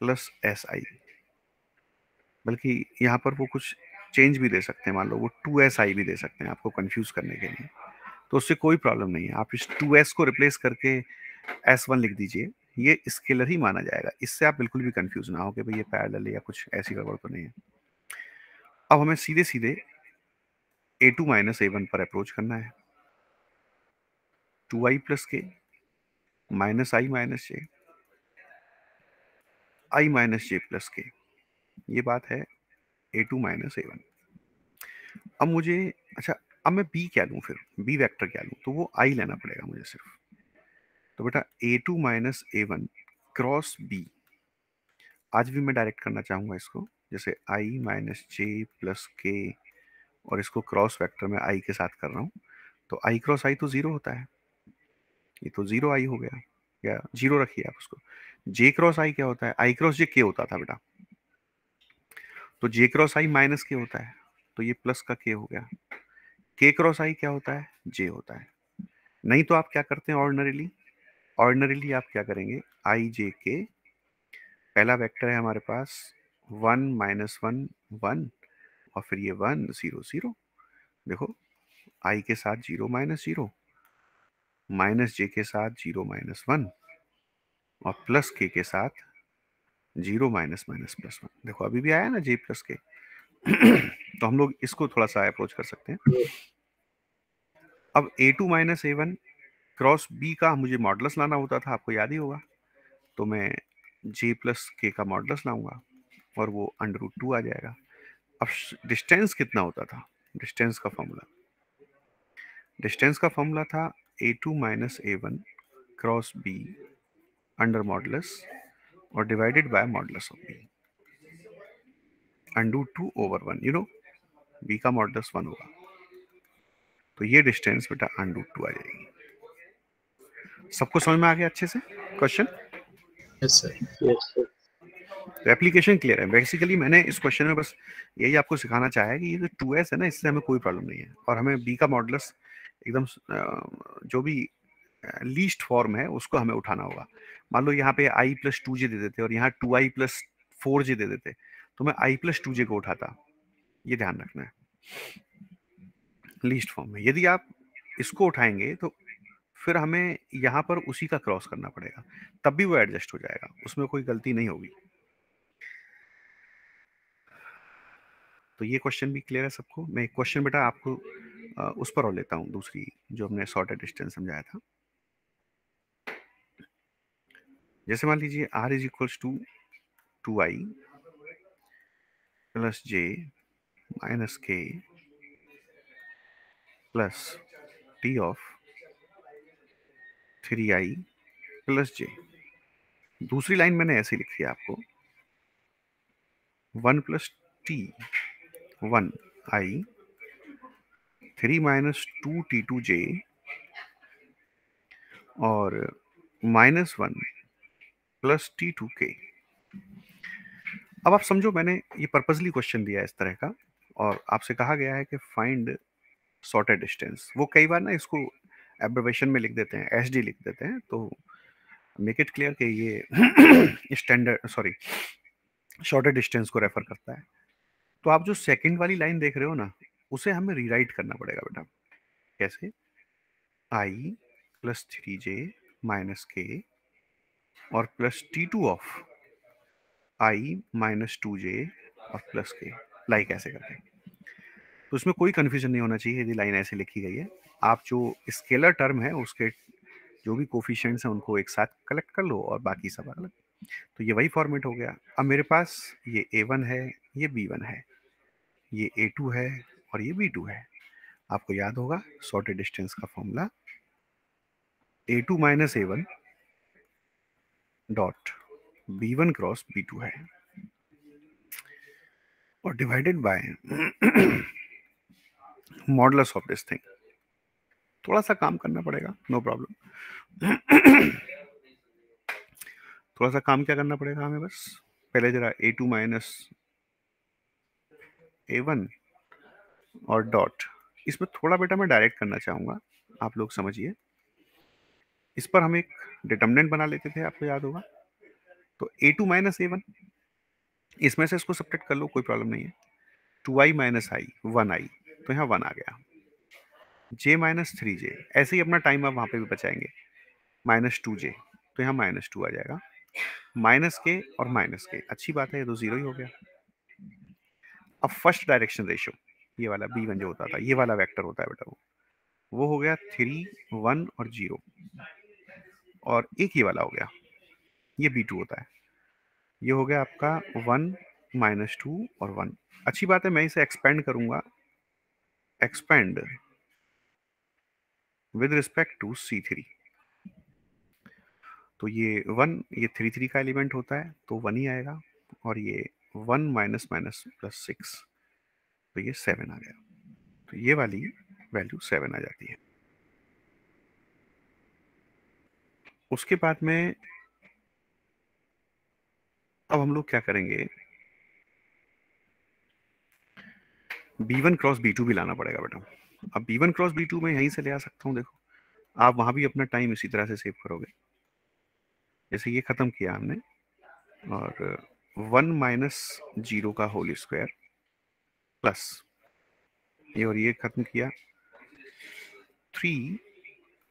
[SPEAKER 1] प्लस एस आई, बल्कि यहाँ पर वो कुछ चेंज भी दे सकते हैं, मान लो वो 2SI भी दे सकते हैं आपको कंफ्यूज करने के लिए, तो उससे कोई प्रॉब्लम नहीं है। आप इस 2S को रिप्लेस करके S1 लिख दीजिए, ये स्केलर ही माना जाएगा, इससे आप बिल्कुल भी कंफ्यूज ना हो कि भाई ये पैरेलल है या कुछ ऐसी गड़बड़ तो नहीं है। अब हमें सीधे सीधे A2 माइनस A1 पर अप्रोच करना है। 2I प्लस के minus I minus J, I minus J plus के, ये बात है A2 माइनस A1। अब मुझे, अच्छा अब मैं B क्या लूँ, फिर B वेक्टर क्या लूँ, तो वो I लेना पड़ेगा मुझे सिर्फ। तो बेटा A2 minus A1 cross B, आज भी मैं डायरेक्ट करना चाहूँगा इसको, जैसे I माइनस जे प्लस के, और इसको क्रॉस वेक्टर में I के साथ कर रहा हूँ, तो आई क्रॉस आई तो जीरो होता है, ये तो जीरो आई हो गया, या जीरो रखिए आप उसको। जे क्रॉस आई क्या होता है, आई क्रॉस जे के होता था बेटा, तो जे क्रॉस आई माइनस के होता है, तो ये प्लस का के हो गया। के क्रॉस आई क्या होता है, जे होता है। नहीं तो आप क्या करते हैं ऑर्डिनरीली, ऑर्डिनरीली आप क्या करेंगे, आई जे के, पहला वेक्टर है हमारे पास 1 माइनस 1 1, और फिर ये 1 0 0। देखो आई के साथ 0 माइनस 0, माइनस जे के साथ 0 माइनस 1, और प्लस के साथ 0 माइनस माइनस प्लस 1। देखो अभी भी आया ना जे प्लस के। तो हम लोग इसको थोड़ा सा अप्रोच कर सकते हैं।
[SPEAKER 3] Yes.
[SPEAKER 1] अब a2 minus a1 cross b का मुझे मॉडुलस लाना होता था, आपको याद ही होगा, तो मैं j प्लस के का मॉडुलस लाऊंगा और वो अंडर रूट 2 आ जाएगा। अब डिस्टेंस कितना होता था, डिस्टेंस का फॉर्मूला, डिस्टेंस का फॉर्मूला था a2 minus a1 cross b under modulus और divided by modulus of b, under 2 over 1, you know b का मॉडुलस 1 होगा, तो ये डिस्टेंस बेटा अंडर 2 आ जाएगी। सबको समझ में आ गया अच्छे से question?
[SPEAKER 2] Yes sir.
[SPEAKER 3] Yes, sir.
[SPEAKER 1] तो एप्लीकेशन क्लियर है। बेसिकली मैंने इस क्वेश्चन में बस यही आपको सिखाना चाहा है कि ये जो 2s है ना, इससे हमें कोई प्रॉब्लम नहीं है, और हमें b का मॉडुलस एकदम जो भी लीस्ट फॉर्म है उसको हमें उठाना होगा। मान लो यहाँ पे i प्लस 2j दे देते और यहाँ 2i प्लस 4j दे देते, तो मैं i प्लस 2j को उठाता, ये ध्यान रखना है लीस्ट फॉर्म में। यदि आप इसको उठाएंगे तो फिर हमें यहाँ पर उसी का क्रॉस करना पड़ेगा, तब भी वो एडजस्ट हो जाएगा, उसमें कोई गलती नहीं होगी। तो ये क्वेश्चन भी क्लियर है सबको? मैं एक क्वेश्चन बेटा आपको उस पर और लेता हूँ, दूसरी जो हमने शॉर्टेड डिस्टेंस समझाया था। जैसे मान लीजिए r is equals to 2i plus j minus k plus t of 3i plus j। दूसरी लाइन मैंने ऐसे लिखी है आपको, 1 plus t 1i 3 minus 2t2j और माइनस 1 प्लस t2k। अब आप समझो, मैंने ये पर्पसली क्वेश्चन दिया है इस तरह का, और आपसे कहा गया है कि फाइंड सॉर्टेड डिस्टेंस। वो कई बार ना इसको एब्रिवेशन में लिख देते हैं, एसडी लिख देते हैं, तो मेक इट क्लियर कि ये स्टैंडर्ड सॉरी शॉर्टेड डिस्टेंस को रेफर करता है। तो आप जो सेकंड वाली लाइन देख रहे हो ना, उसे हमें रीराइट करना पड़ेगा बेटा। कैसे, आई प्लस 3j माइनस के और plus t2 of I minus 2j और प्लस के, लाइक ऐसे करके। तो उसमें कोई कंफ्यूजन नहीं होना चाहिए यदि लाइन ऐसे लिखी गई है। आप जो स्केलर टर्म है उसके जो भी कोफिशिएंट्स हैं उनको एक साथ कलेक्ट कर लो और बाकी सब अलग। तो ये वही फॉर्मेट हो गया। अब मेरे पास ये a1 है, ये b1 है, ये a2 है और ये b2 है। आपको याद होगा सॉर्टेड डिस्टेंस का formula a2 minus a1 dot b1 cross b2 है और divided by modulus of this thing. थोड़ा सा काम करना पड़ेगा, नो प्रॉब्लम। थोड़ा सा काम क्या करना पड़ेगा हमें, बस पहले जरा a2 माइनस a1 और डॉट, इसमें थोड़ा बेटा मैं डायरेक्ट करना चाहूँगा, आप लोग समझिए। इस पर हम एक डिटर्मिनेंट बना लेते थे, आपको याद होगा। तो a2 माइनस a1, इसमें से इसको सब्ट्रैक्ट कर लो, कोई प्रॉब्लम नहीं है। 2i माइनस आई 1i, तो यहाँ 1 आ गया। j माइनस 3j, ऐसे ही अपना टाइम आप वहाँ पे भी बचाएंगे। माइनस 2j, तो यहाँ माइनस 2 आ जाएगा। माइनस के और माइनस के, अच्छी बात है, ये तो जीरो ही हो गया। अब फर्स्ट डायरेक्शन रेशियो, ये वाला b1 जो होता था, ये वाला वेक्टर होता है बेटा, वो हो गया 3 1 और 0, और एक ये वाला हो गया, ये b2 होता है। ये हो गया आपका 1 माइनस 2 और 1। अच्छी बात है, मैं इसे एक्सपेंड करूंगा, expand with respect to c3। तो ये 1, ये 3 3 का एलिमेंट होता है, तो 1 ही आएगा, और ये 1 माइनस माइनस प्लस 6, तो ये 7 आ गया। तो ये वाली वैल्यू 7 आ जाती है। उसके बाद में अब हम लोग क्या करेंगे, B1 क्रॉस B2 भी लाना पड़ेगा बेटा। अब B1 क्रॉस B2 मैं यहीं से ले आ सकता हूँ, देखो आप वहां भी अपना टाइम इसी तरह से सेव करोगे। जैसे ये खत्म किया हमने, और 1 माइनस 0 का होल स्क्वायर प्लस ये, और ये खत्म किया 3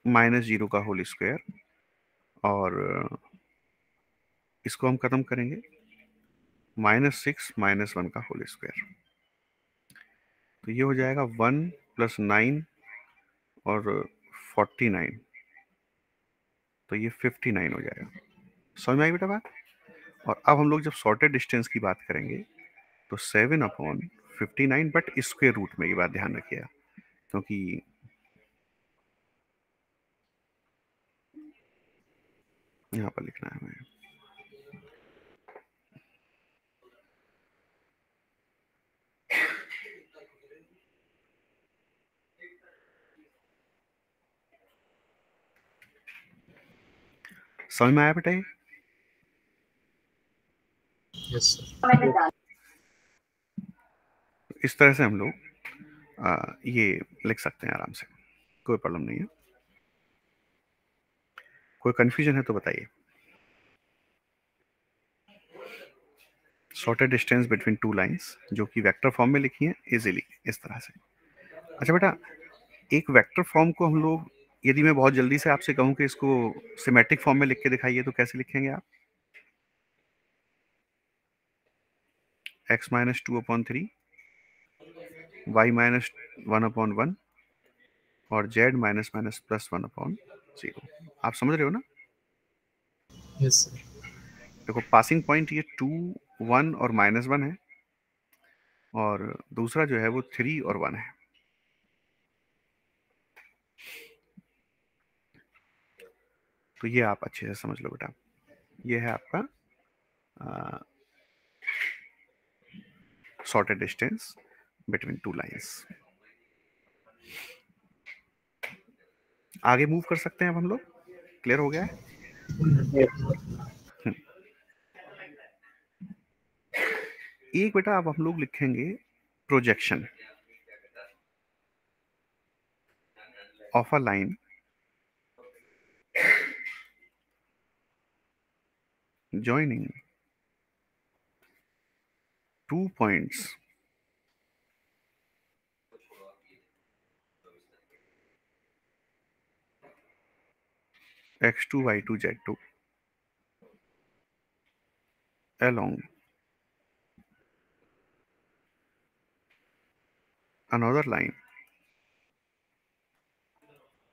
[SPEAKER 1] माइनस 0 का होल स्क्वायर, और इसको हम खत्म करेंगे -6 माइनस 1 का होल स्क्वायर। तो ये हो जाएगा 1 + 9 और 49, तो ये 59 हो जाएगा। समझ में आई बेटा बात? और अब हम लोग जब सॉर्टेड डिस्टेंस की बात करेंगे तो 7/59, बट स्क्वायर रूट में, ये बात ध्यान रखिएगा, क्योंकि यहाँ पर लिखना है हमें। समझ में आया बेटा ये?
[SPEAKER 2] Yes sir.
[SPEAKER 1] इस तरह से हम लोग ये लिख सकते हैं आराम से, कोई प्रॉब्लम नहीं है। कोई कंफ्यूजन है तो बताइए। Sorted distance between two lines जो कि वेक्टर फॉर्म में लिखी है इजीली, इस तरह से। अच्छा बेटा, एक वेक्टर फॉर्म को हम लोग, यदि मैं बहुत जल्दी से आपसे कहूं कि इसको सिमेट्रिक फॉर्म में लिख के दिखाइए, तो कैसे लिखेंगे आप? x-2/3, y-1/1 और z-+1/0। आप समझ रहे हो ना?
[SPEAKER 2] Yes sir.
[SPEAKER 1] देखो पासिंग पॉइंट ये 2, 1 और -1 है, और दूसरा जो है वो 3 और 1 है। तो ये आप अच्छे से समझ लो बेटा, ये है आपका sorted distance between two lines। आगे मूव कर सकते हैं अब हम लोग, क्लियर हो गया है? एक बेटा अब हम लोग लिखेंगे projection of a line joining two points x2 y2 z2 along another line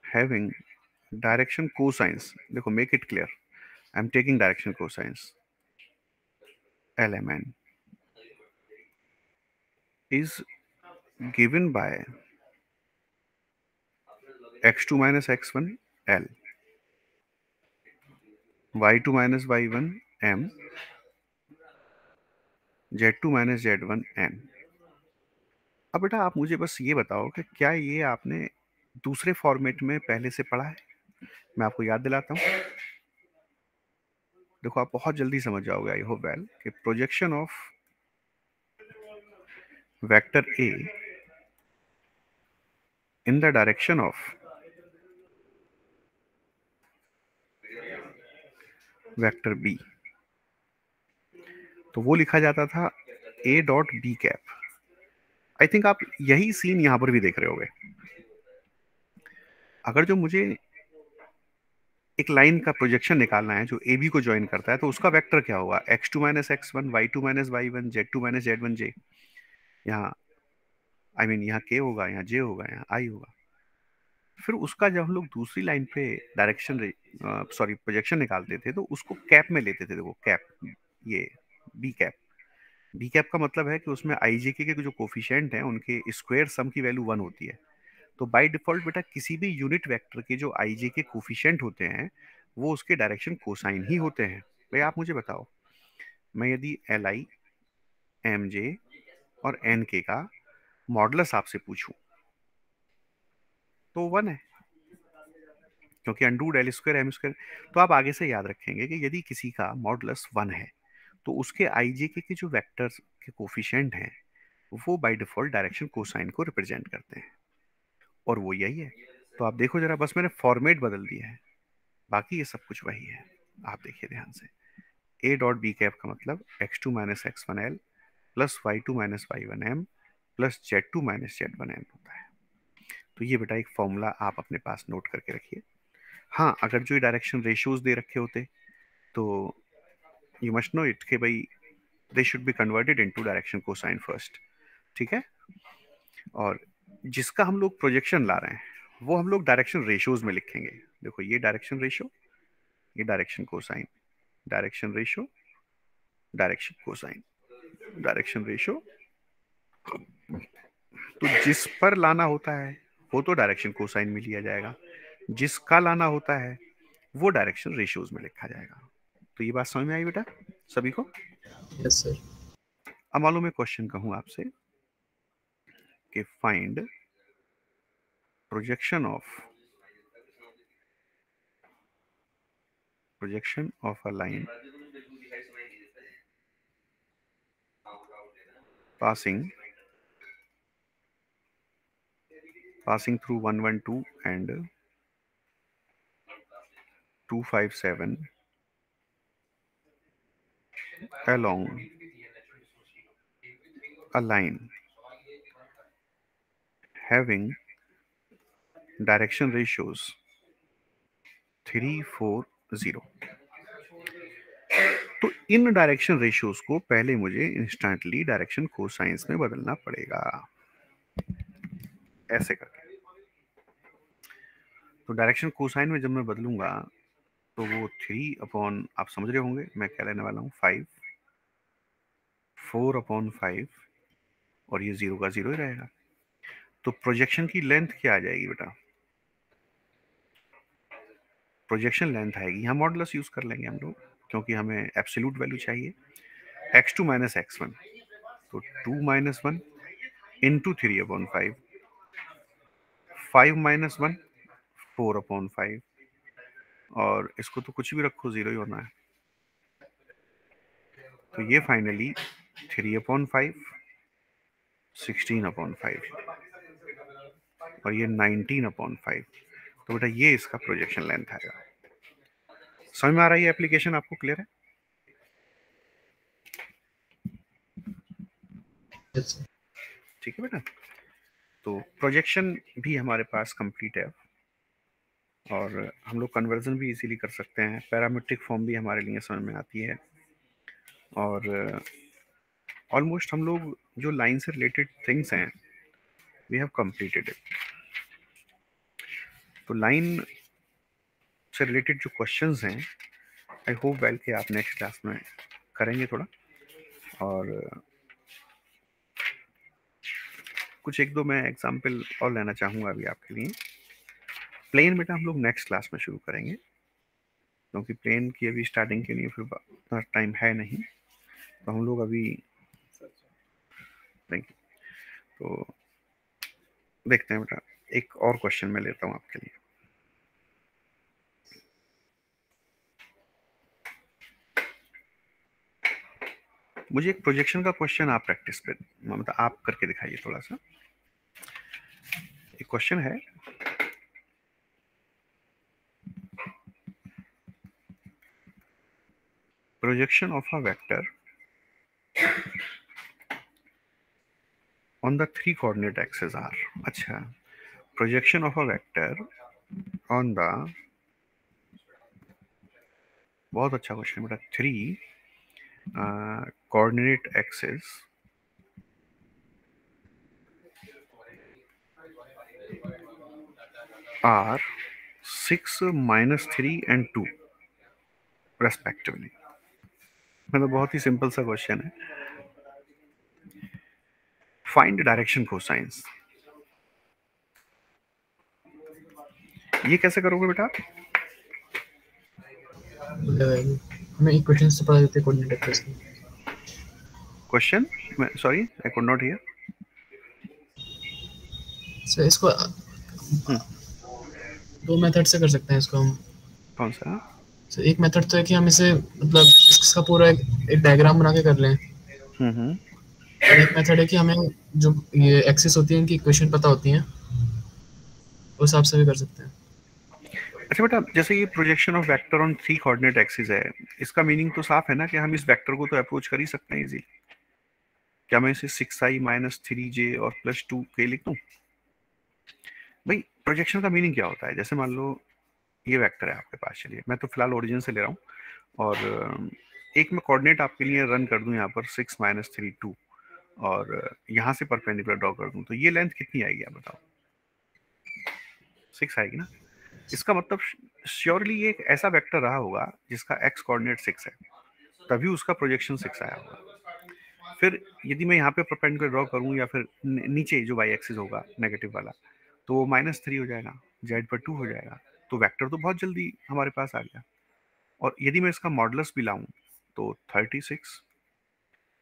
[SPEAKER 1] having direction cosines। देखो make it clear, I'm taking direction cosines lmn is given by x2 minus x1 l, y2 minus y1 m, z2 minus z1 n। अब बेटा आप मुझे बस ये बताओ कि क्या ये आपने दूसरे फॉर्मेट में पहले से पढ़ा है? मैं आपको याद दिलाता हूँ। देखो आप बहुत जल्दी समझ जाओगे, आई होप वेल, कि projection of vector A in the direction of vector B, तो वो लिखा जाता था A dot B cap. I think आप यही सीन यहां पर भी देख रहे होगे। अगर जो मुझे एक लाइन का प्रोजेक्शन निकालना है जो ए बी को ज्वाइन करता है, तो उसका वेक्टर क्या होगा? x2 minus x1, y2 minus y1, z2 minus z1 j। यहाँ आई मीन यहाँ k होगा, यहाँ j होगा, यहाँ i होगा। फिर उसका जब हम लोग दूसरी लाइन पे डायरेक्शन सॉरी प्रोजेक्शन निकालते थे, तो उसको कैप में लेते थे। देखो कैप, ये बी कैप। बी कैप का मतलब है कि उसमें आईजेके के जो कोफिशिएंट हैं उनके स्क्वायर सम की वैल्यू 1 होती है। तो बाय डिफॉल्ट बेटा किसी भी यूनिट वेक्टर के जो आईजेके कोफिशिएंट होते हैं वो उसके डायरेक्शन कोसाइन ही होते हैं। भाई आप मुझे बताओ, मैं यदि एल आई, एम जे और एन के का मॉडुलस आपसे पूछूं तो 1 है। क्योंकि अंडू डेल स्क्वायर एम स्क्वायर। तो आप आगे से याद रखेंगे कि यदि किसी का मॉडुलस 1 है तो उसके आईजेके के जो वेक्टर्स के कोफिशिएंट हैं वो बाय डिफॉल्ट डायरेक्शन कोसाइन को रिप्रेजेंट करते हैं, और वो यही है। तो आप देखो जरा, बस मैंने फॉर्मेट बदल दिया है, बाकी ये सब कुछ वही है। आप देखिए ध्यान से, ए डॉट बी कैप का मतलब x2 minus x1l plus y2 minus y1m plus z2 minus z1m होता है। तो ये बेटा एक फॉर्मूला आप अपने पास नोट करके रखिए। हाँ, अगर जो डायरेक्शन रेशियोज दे रखे होते तो यू मस्ट नो इट कि भाई दे should be converted into direction cosine first, ठीक है। और जिसका हम लोग प्रोजेक्शन ला रहे हैं वो हम लोग डायरेक्शन रेशियोज में लिखेंगे। देखो ये डायरेक्शन रेशियो, ये direction cosine, direction ratio, direction cosine, direction ratio. तो जिस पर लाना होता है वो तो डायरेक्शन कोसाइन में लिया जाएगा, जिसका लाना होता है वो डायरेक्शन रेशियोज में लिखा जाएगा। तो ये बात समझ में आई बेटा सभी को?
[SPEAKER 2] Yes sir.
[SPEAKER 1] अब मालूम है क्वेश्चन कहूं आपसे कि find projection of a line passing through 112 and 257 along a line having direction ratios 3, 4, 0। तो इन डायरेक्शन रेशियोज को पहले मुझे इंस्टेंटली डायरेक्शन कोसाइंस में बदलना पड़ेगा, ऐसे करके। तो डायरेक्शन कोसाइन में जब मैं बदलूंगा तो वो 3 अपॉन, आप समझ रहे होंगे मैं क्या लेने वाला हूँ, 5, 4 अपॉन 5, और ये 0 का 0 ही रहेगा। तो प्रोजेक्शन की लेंथ क्या आ जाएगी बेटा? प्रोजेक्शन लेंथ आएगी, यहाँ मॉडुलस यूज कर लेंगे हम लोग क्योंकि हमें एब्सोल्यूट वैल्यू चाहिए, x2 माइनस x1। तो 2 minus 1 into 3 upon 5, 5 minus 1 4 upon 5, और इसको तो कुछ भी रखो 0 ही होना है। तो ये फाइनली 3 अपॉन 5, 16 अपॉन 5, और ये 19 अपॉन 5। तो बेटा ये इसका प्रोजेक्शन लेंथ आएगा। समझ में आ रही है एप्लीकेशन आपको? क्लियर है? ठीक है बेटा। तो प्रोजेक्शन भी हमारे पास कंप्लीट है, और हम लोग कन्वर्जन भी इजीली कर सकते हैं, पैरामीट्रिक फॉर्म भी हमारे लिए समझ में आती है, और ऑलमोस्ट हम लोग जो लाइन से रिलेटेड थिंग्स हैं वी हैव कंप्लीटेड इट। तो लाइन से रिलेटेड जो क्वेश्चंस हैं आई होप वेल कि आप नेक्स्ट क्लास में करेंगे थोड़ा, और कुछ एक दो मैं एग्जाम्पल और लेना चाहूँगा अभी आपके लिए। प्लेन बेटा हम लोग नेक्स्ट क्लास में शुरू करेंगे क्योंकि प्लेन की अभी स्टार्टिंग के लिए फिर उतना टाइम है नहीं, तो हम लोग अभी देखें। तो देखते हैं बेटा, एक और क्वेश्चन मैं लेता हूँ आपके लिए। मुझे एक प्रोजेक्शन का क्वेश्चन आप प्रैक्टिस कर, मतलब आप करके दिखाइए थोड़ा सा। एक क्वेश्चन है, projection of a vector on the 3 coordinate axes are। अच्छा, projection of a vector on the, बहुत अच्छा क्वेश्चन बेटा, 3 coordinate axes are 6, -3 and 2 respectively। मतलब बहुत ही सिंपल सा क्वेश्चन है। Find direction cosines. ये कैसे करोगे बेटा?
[SPEAKER 2] हमें इक्वेशन से पता चलते कोऑर्डिनेट एक्सिस की।
[SPEAKER 1] Question, sorry I could not here
[SPEAKER 2] sir इसको दो मेथड से कर सकते हैं इसको हम।
[SPEAKER 1] कौन सा?
[SPEAKER 2] तो एक मेथड तो है कि हम इसे मतलब इसका पूरा एक डायग्राम बना के कर लें,
[SPEAKER 1] हम्म।
[SPEAKER 2] और एक मेथड है कि हमें जो ये एक्सिस होती है इनकी इक्वेशन पता होती है, उस हिसाब से भी कर सकते हैं।
[SPEAKER 1] अच्छा बेटा, जैसे ये projection of vector on 3 coordinate axis है, इसका मीनिंग तो साफ है ना कि हम इस वेक्टर को तो अप्रोच कर ही सकते हैं इजीली। क्या मैं इसे 6i माइनस 3j और प्लस 2k लिख दूं? भाई प्रोजेक्शन का मीनिंग क्या होता है? जैसे मान लो ये वेक्टर है आपके पास, चलिए मैं तो फिलहाल ओरिजिन से ले रहा हूँ, और एक मैं कोऑर्डिनेट आपके लिए रन कर दूं यहाँ पर 6 - 3 2, और यहाँ से परपेंडिकुलर ड्रॉ कर दूं, तो ये लेंथ कितनी आएगी आप बताओ? 6 आएगी ना। इसका मतलब श्योरली ये एक ऐसा वेक्टर रहा होगा जिसका एक्स कोऑर्डिनेट 6 है, तभी उसका प्रोजेक्शन 6 आया होगा। फिर यदि मैं यहाँ पे परपेंडिकुलर ड्रॉ करूँ या फिर नीचे जो वाई एक्सिस होगा नेगेटिव वाला, तो वो -3 हो जाएगा, जेड पर 2 हो जाएगा, तो वेक्टर तो बहुत जल्दी हमारे पास आ गया। और यदि मैं इसका मॉडुलस भी लाऊं तो 36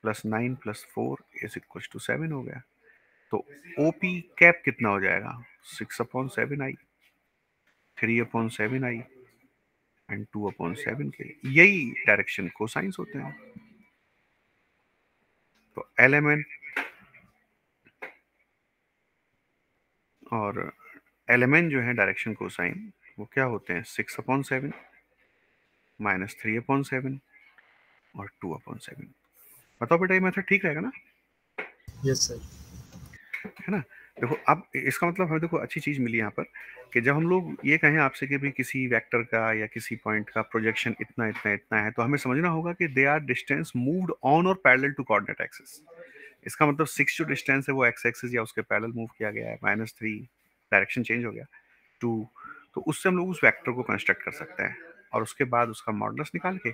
[SPEAKER 1] + 9 + 4 = 7 हो गया। तो OP कैप कितना हो जाएगा? 6/7i, 3/7i and 2/7k। यही डायरेक्शन कोसाइंस होते हैं। तो LMN और LMN जो है डायरेक्शन कोसाइन, वो क्या होते हैं? 6/7 -3/7 और 2/7। बताओ बेटा, ये मेथड ठीक रहेगा ना?
[SPEAKER 2] Yes sir.
[SPEAKER 1] है ना। देखो अब इसका मतलब हमें देखो अच्छी चीज मिली यहाँ पर, कि जब हम लोग ये कहें आपसे कि भी किसी वेक्टर का या किसी पॉइंट का प्रोजेक्शन इतना इतना इतना है, तो हमें समझना होगा कि they are distance moved on और पैरेलल टू कोऑर्डिनेट एक्सिस। इसका मतलब 6 जो डिस्टेंस है वो एक्स एक्सिस या उसके पैरेलल मूव किया गया है, -3 डायरेक्शन चेंज हो गया, 2, तो उससे हम लोग उस वेक्टर को कंस्ट्रक्ट कर सकते हैं, और उसके बाद उसका मॉडुलस निकाल के,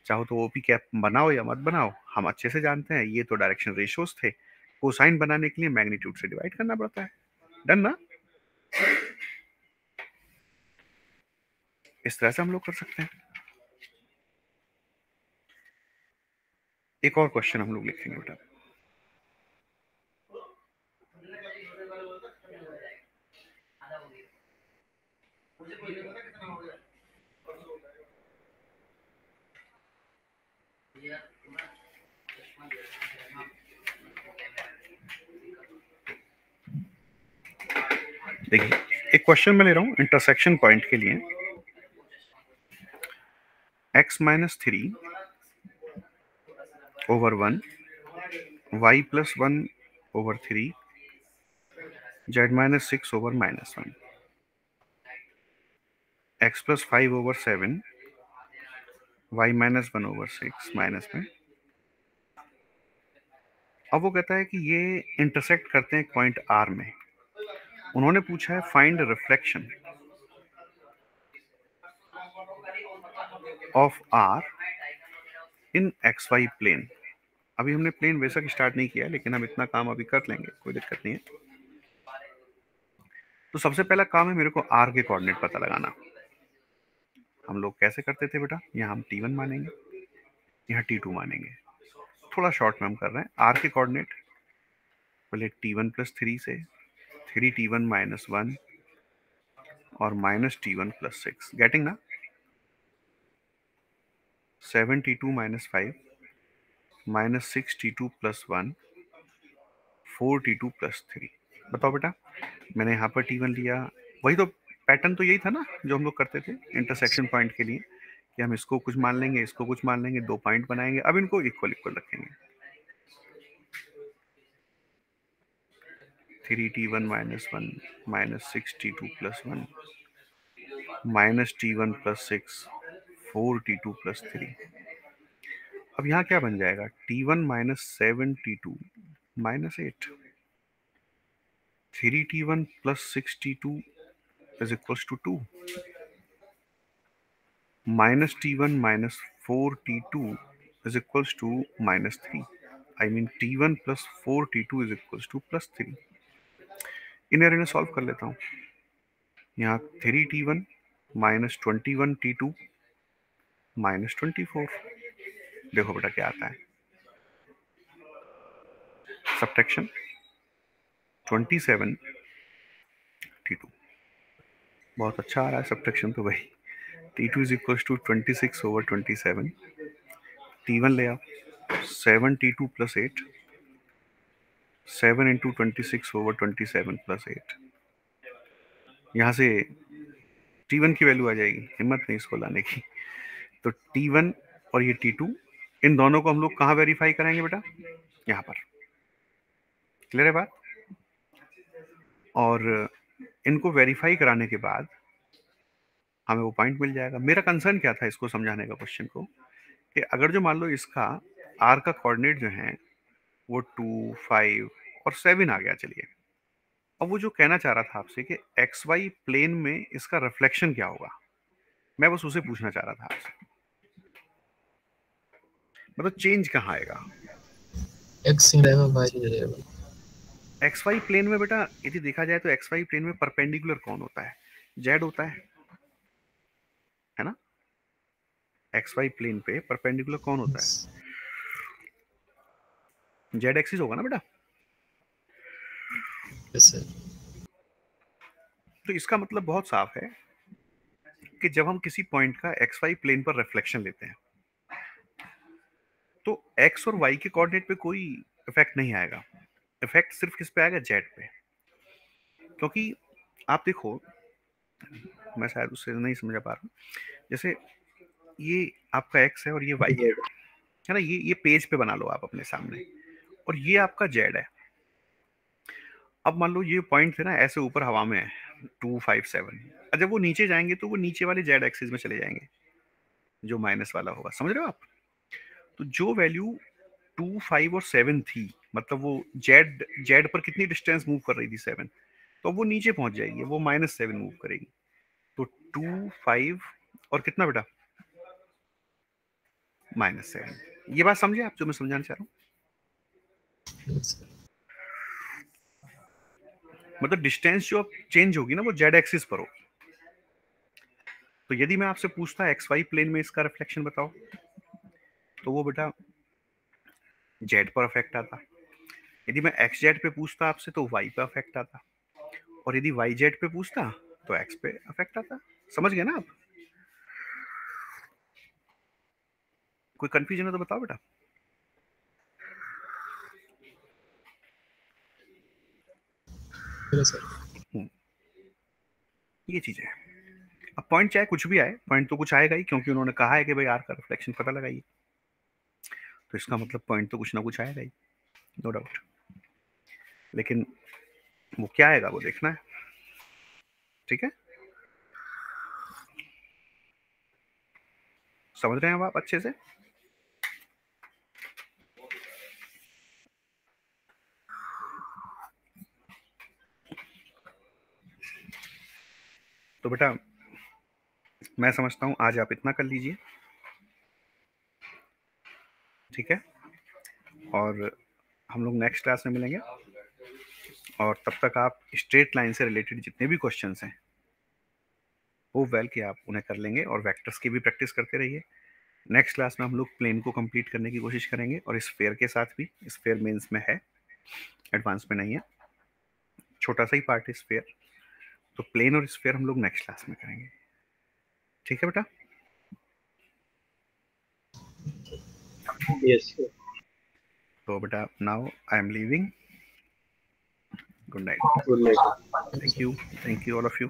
[SPEAKER 1] चाहो तो ओपी कैप बनाओ या मत बनाओ, हम अच्छे से जानते हैं ये तो डायरेक्शन रेशियोज थे, कोसाइन बनाने के लिए मैग्नीट्यूड से डिवाइड करना पड़ता है। डन ना? इस तरह से हम लोग कर सकते हैं। एक और क्वेश्चन हम लोग लिखेंगे बेटा। देखिए एक क्वेश्चन मैं ले रहा हूं इंटरसेक्शन पॉइंट के लिए। x - 3 over 1, y + 1 over 3, z - 6 over -1, x + 5 over 7, y - 1 over 6 minus में। अब वो कहता है कि ये इंटरसेक्ट करते हैं एक पॉइंट R में। उन्होंने पूछा है find reflection of R in XY plane. अभी हमने प्लेन बेशक स्टार्ट नहीं किया, लेकिन हम इतना काम अभी कर लेंगे, कोई दिक्कत नहीं है। तो सबसे पहला काम है मेरे को R के कोऑर्डिनेट पता लगाना। हम लोग कैसे करते थे बेटा? यहाँ हम T1 मानेंगे, यहाँ T2 मानेंगे। थोड़ा शॉर्ट में हम कर रहे हैं। R के कोऑर्डिनेट पहले T1 + 3 से 3T1 - 1 और -T1 + 6, गेटिंग ना? 7T2 - 5 -6T2 + 1 4T2 + 3। बताओ बेटा, मैंने यहाँ पर T1 लिया, वही तो पैटर्न तो यही था ना जो हम लोग करते थे इंटरसेक्शन पॉइंट के लिए, कि हम इसको कुछ मान लेंगे, इसको कुछ मान लेंगे, दो पॉइंट बनाएंगे, अब इनको इक्वल इक्वल रखेंगे। 3T1 - 1 -6T2 + 1 -T1 + 6 4T2 + 3। अब यहाँ क्या बन जाएगा? T1 - 7T2 - 8, 3T1 + 6T2 = 2, -T1 - 4T2 -3। I mean T1 + 4T2 = +3। इन्हें इन्हें सॉल्व कर लेता हूँ। यहाँ 3T1 - 21T2 -24। देखो बेटा क्या आता है, सब्ट्रैक्शन 27T2। बहुत अच्छा आ रहा है सब्ट्रैक्शन तो भाई। T2 is equals to 26 over 27. T1 ले आओ, 7 T2 plus 8, 7 into 26 over 27 plus 8। यहाँ से T1 की वैल्यू आ जाएगी, हिम्मत नहीं इसको लाने की। तो T1 और ये T2, इन दोनों को हम लोग कहाँ वेरीफाई कराएंगे बेटा? यहाँ पर। क्लियर है बात? और इनको वेरीफाई कराने के बाद हमें वो पॉइंट मिल जाएगा। मेरा कंसर्न क्या था इसको समझाने का क्वेश्चन को, कि अगर जो मान लो इसका आर का कोऑर्डिनेट जो है वो 2, 5 और 7 आ गया, चलिए अब वो जो कहना चाह रहा था आपसे कि एक्स वाई प्लेन में इसका रिफ्लेक्शन क्या होगा, मैं बस उसे पूछना चाह रहा था आपसे, मतलब चेंज कहाँ आएगा?
[SPEAKER 2] एक्स ही रहेगा, वाई ही रहेगा।
[SPEAKER 1] एक्स वाई प्लेन में बेटा यदि देखा जाए तो एक्स वाई प्लेन में परपेंडिकुलर कौन होता है? जेड होता है ना? एक्स वाई प्लेन पे परपेंडिकुलर कौन होता है? जेड एक्सिस होगा ना बेटा।
[SPEAKER 2] Yes sir.
[SPEAKER 1] तो इसका मतलब बहुत साफ है कि जब हम किसी पॉइंट का एक्स वाई प्लेन पर रिफ्लेक्शन लेते हैं तो एक्स और वाई के कोऑर्डिनेट पे कोई इफेक्ट नहीं आएगा, इफेक्ट सिर्फ किस पे आएगा? जेड पे। क्योंकि आप देखो, मैं शायद उससे नहीं समझा पा रहा हूँ, जैसे ये आपका एक्स है और ये वाई है ना, ये पेज पे बना लो आप अपने सामने, और ये आपका जेड है। अब मान लो ये पॉइंट थे ना ऐसे ऊपर हवा में है 2, 5, 7, और जब वो नीचे जाएंगे तो वो नीचे वाले जेड एक्सिस में चले जाएंगे जो माइनस वाला होगा, समझ रहे हो आप? तो जो वैल्यू 2, 5 और 7 थी, मतलब वो जेड जेड पर कितनी डिस्टेंस मूव कर रही थी? 7, तो वो नीचे पहुंच जाएगी, वो -7 मूव करेगी। तो 2, 5 और कितना बेटा? -7। ये बात समझे आप जो मैं समझाना चाह रहा हूँ?
[SPEAKER 2] Yes sir.
[SPEAKER 1] मतलब डिस्टेंस जो अब चेंज होगी ना वो जेड एक्सिस पर होगी। तो यदि मैं आपसे पूछता एक्स वाई प्लेन में इसका रिफ्लेक्शन बताओ, तो वो बेटा जेड पर अफेक्ट आता। यदि मैं एक्स जेड पे पूछता आपसे तो वाई पे अफेक्ट आता, और यदि वाई जेड पे पूछता तो एक्स पे अफेक्ट आता। समझ गए ना आप? कोई कंफ्यूजन है तो बताओ बेटा।
[SPEAKER 2] Yes sir.
[SPEAKER 1] ये चीज है। अब पॉइंट चाहे कुछ भी आए, पॉइंट तो कुछ आएगा ही, क्योंकि उन्होंने कहा है कि भाई आर का रिफ्लेक्शन पता लगाइए, तो इसका मतलब पॉइंट तो कुछ ना कुछ आएगा ही, नो डाउट। लेकिन वो क्या आएगा वो देखना है, ठीक है? समझ रहे हैं अब आप अच्छे से? तो बेटा मैं समझता हूं आज आप इतना कर लीजिए, ठीक है? और हम लोग नेक्स्ट क्लास में मिलेंगे, और तब तक आप स्ट्रेट लाइन से रिलेटेड जितने भी क्वेश्चंस हैं वो वेल कि आप उन्हें कर लेंगे, और वेक्टर्स की भी प्रैक्टिस करते रहिए। नेक्स्ट क्लास में हम लोग प्लेन को कंप्लीट करने की कोशिश करेंगे, और स्फेयर के साथ भी। स्फेयर मेंस में है, एडवांस में नहीं है, छोटा सा ही पार्ट है स्फेयर। तो प्लेन और स्फेयर हम लोग नेक्स्ट क्लास में करेंगे, ठीक है बेटा?
[SPEAKER 3] Yes, sir.
[SPEAKER 1] तो बेटा now I am leaving, good night,
[SPEAKER 3] Good night.
[SPEAKER 1] Thank you all of you.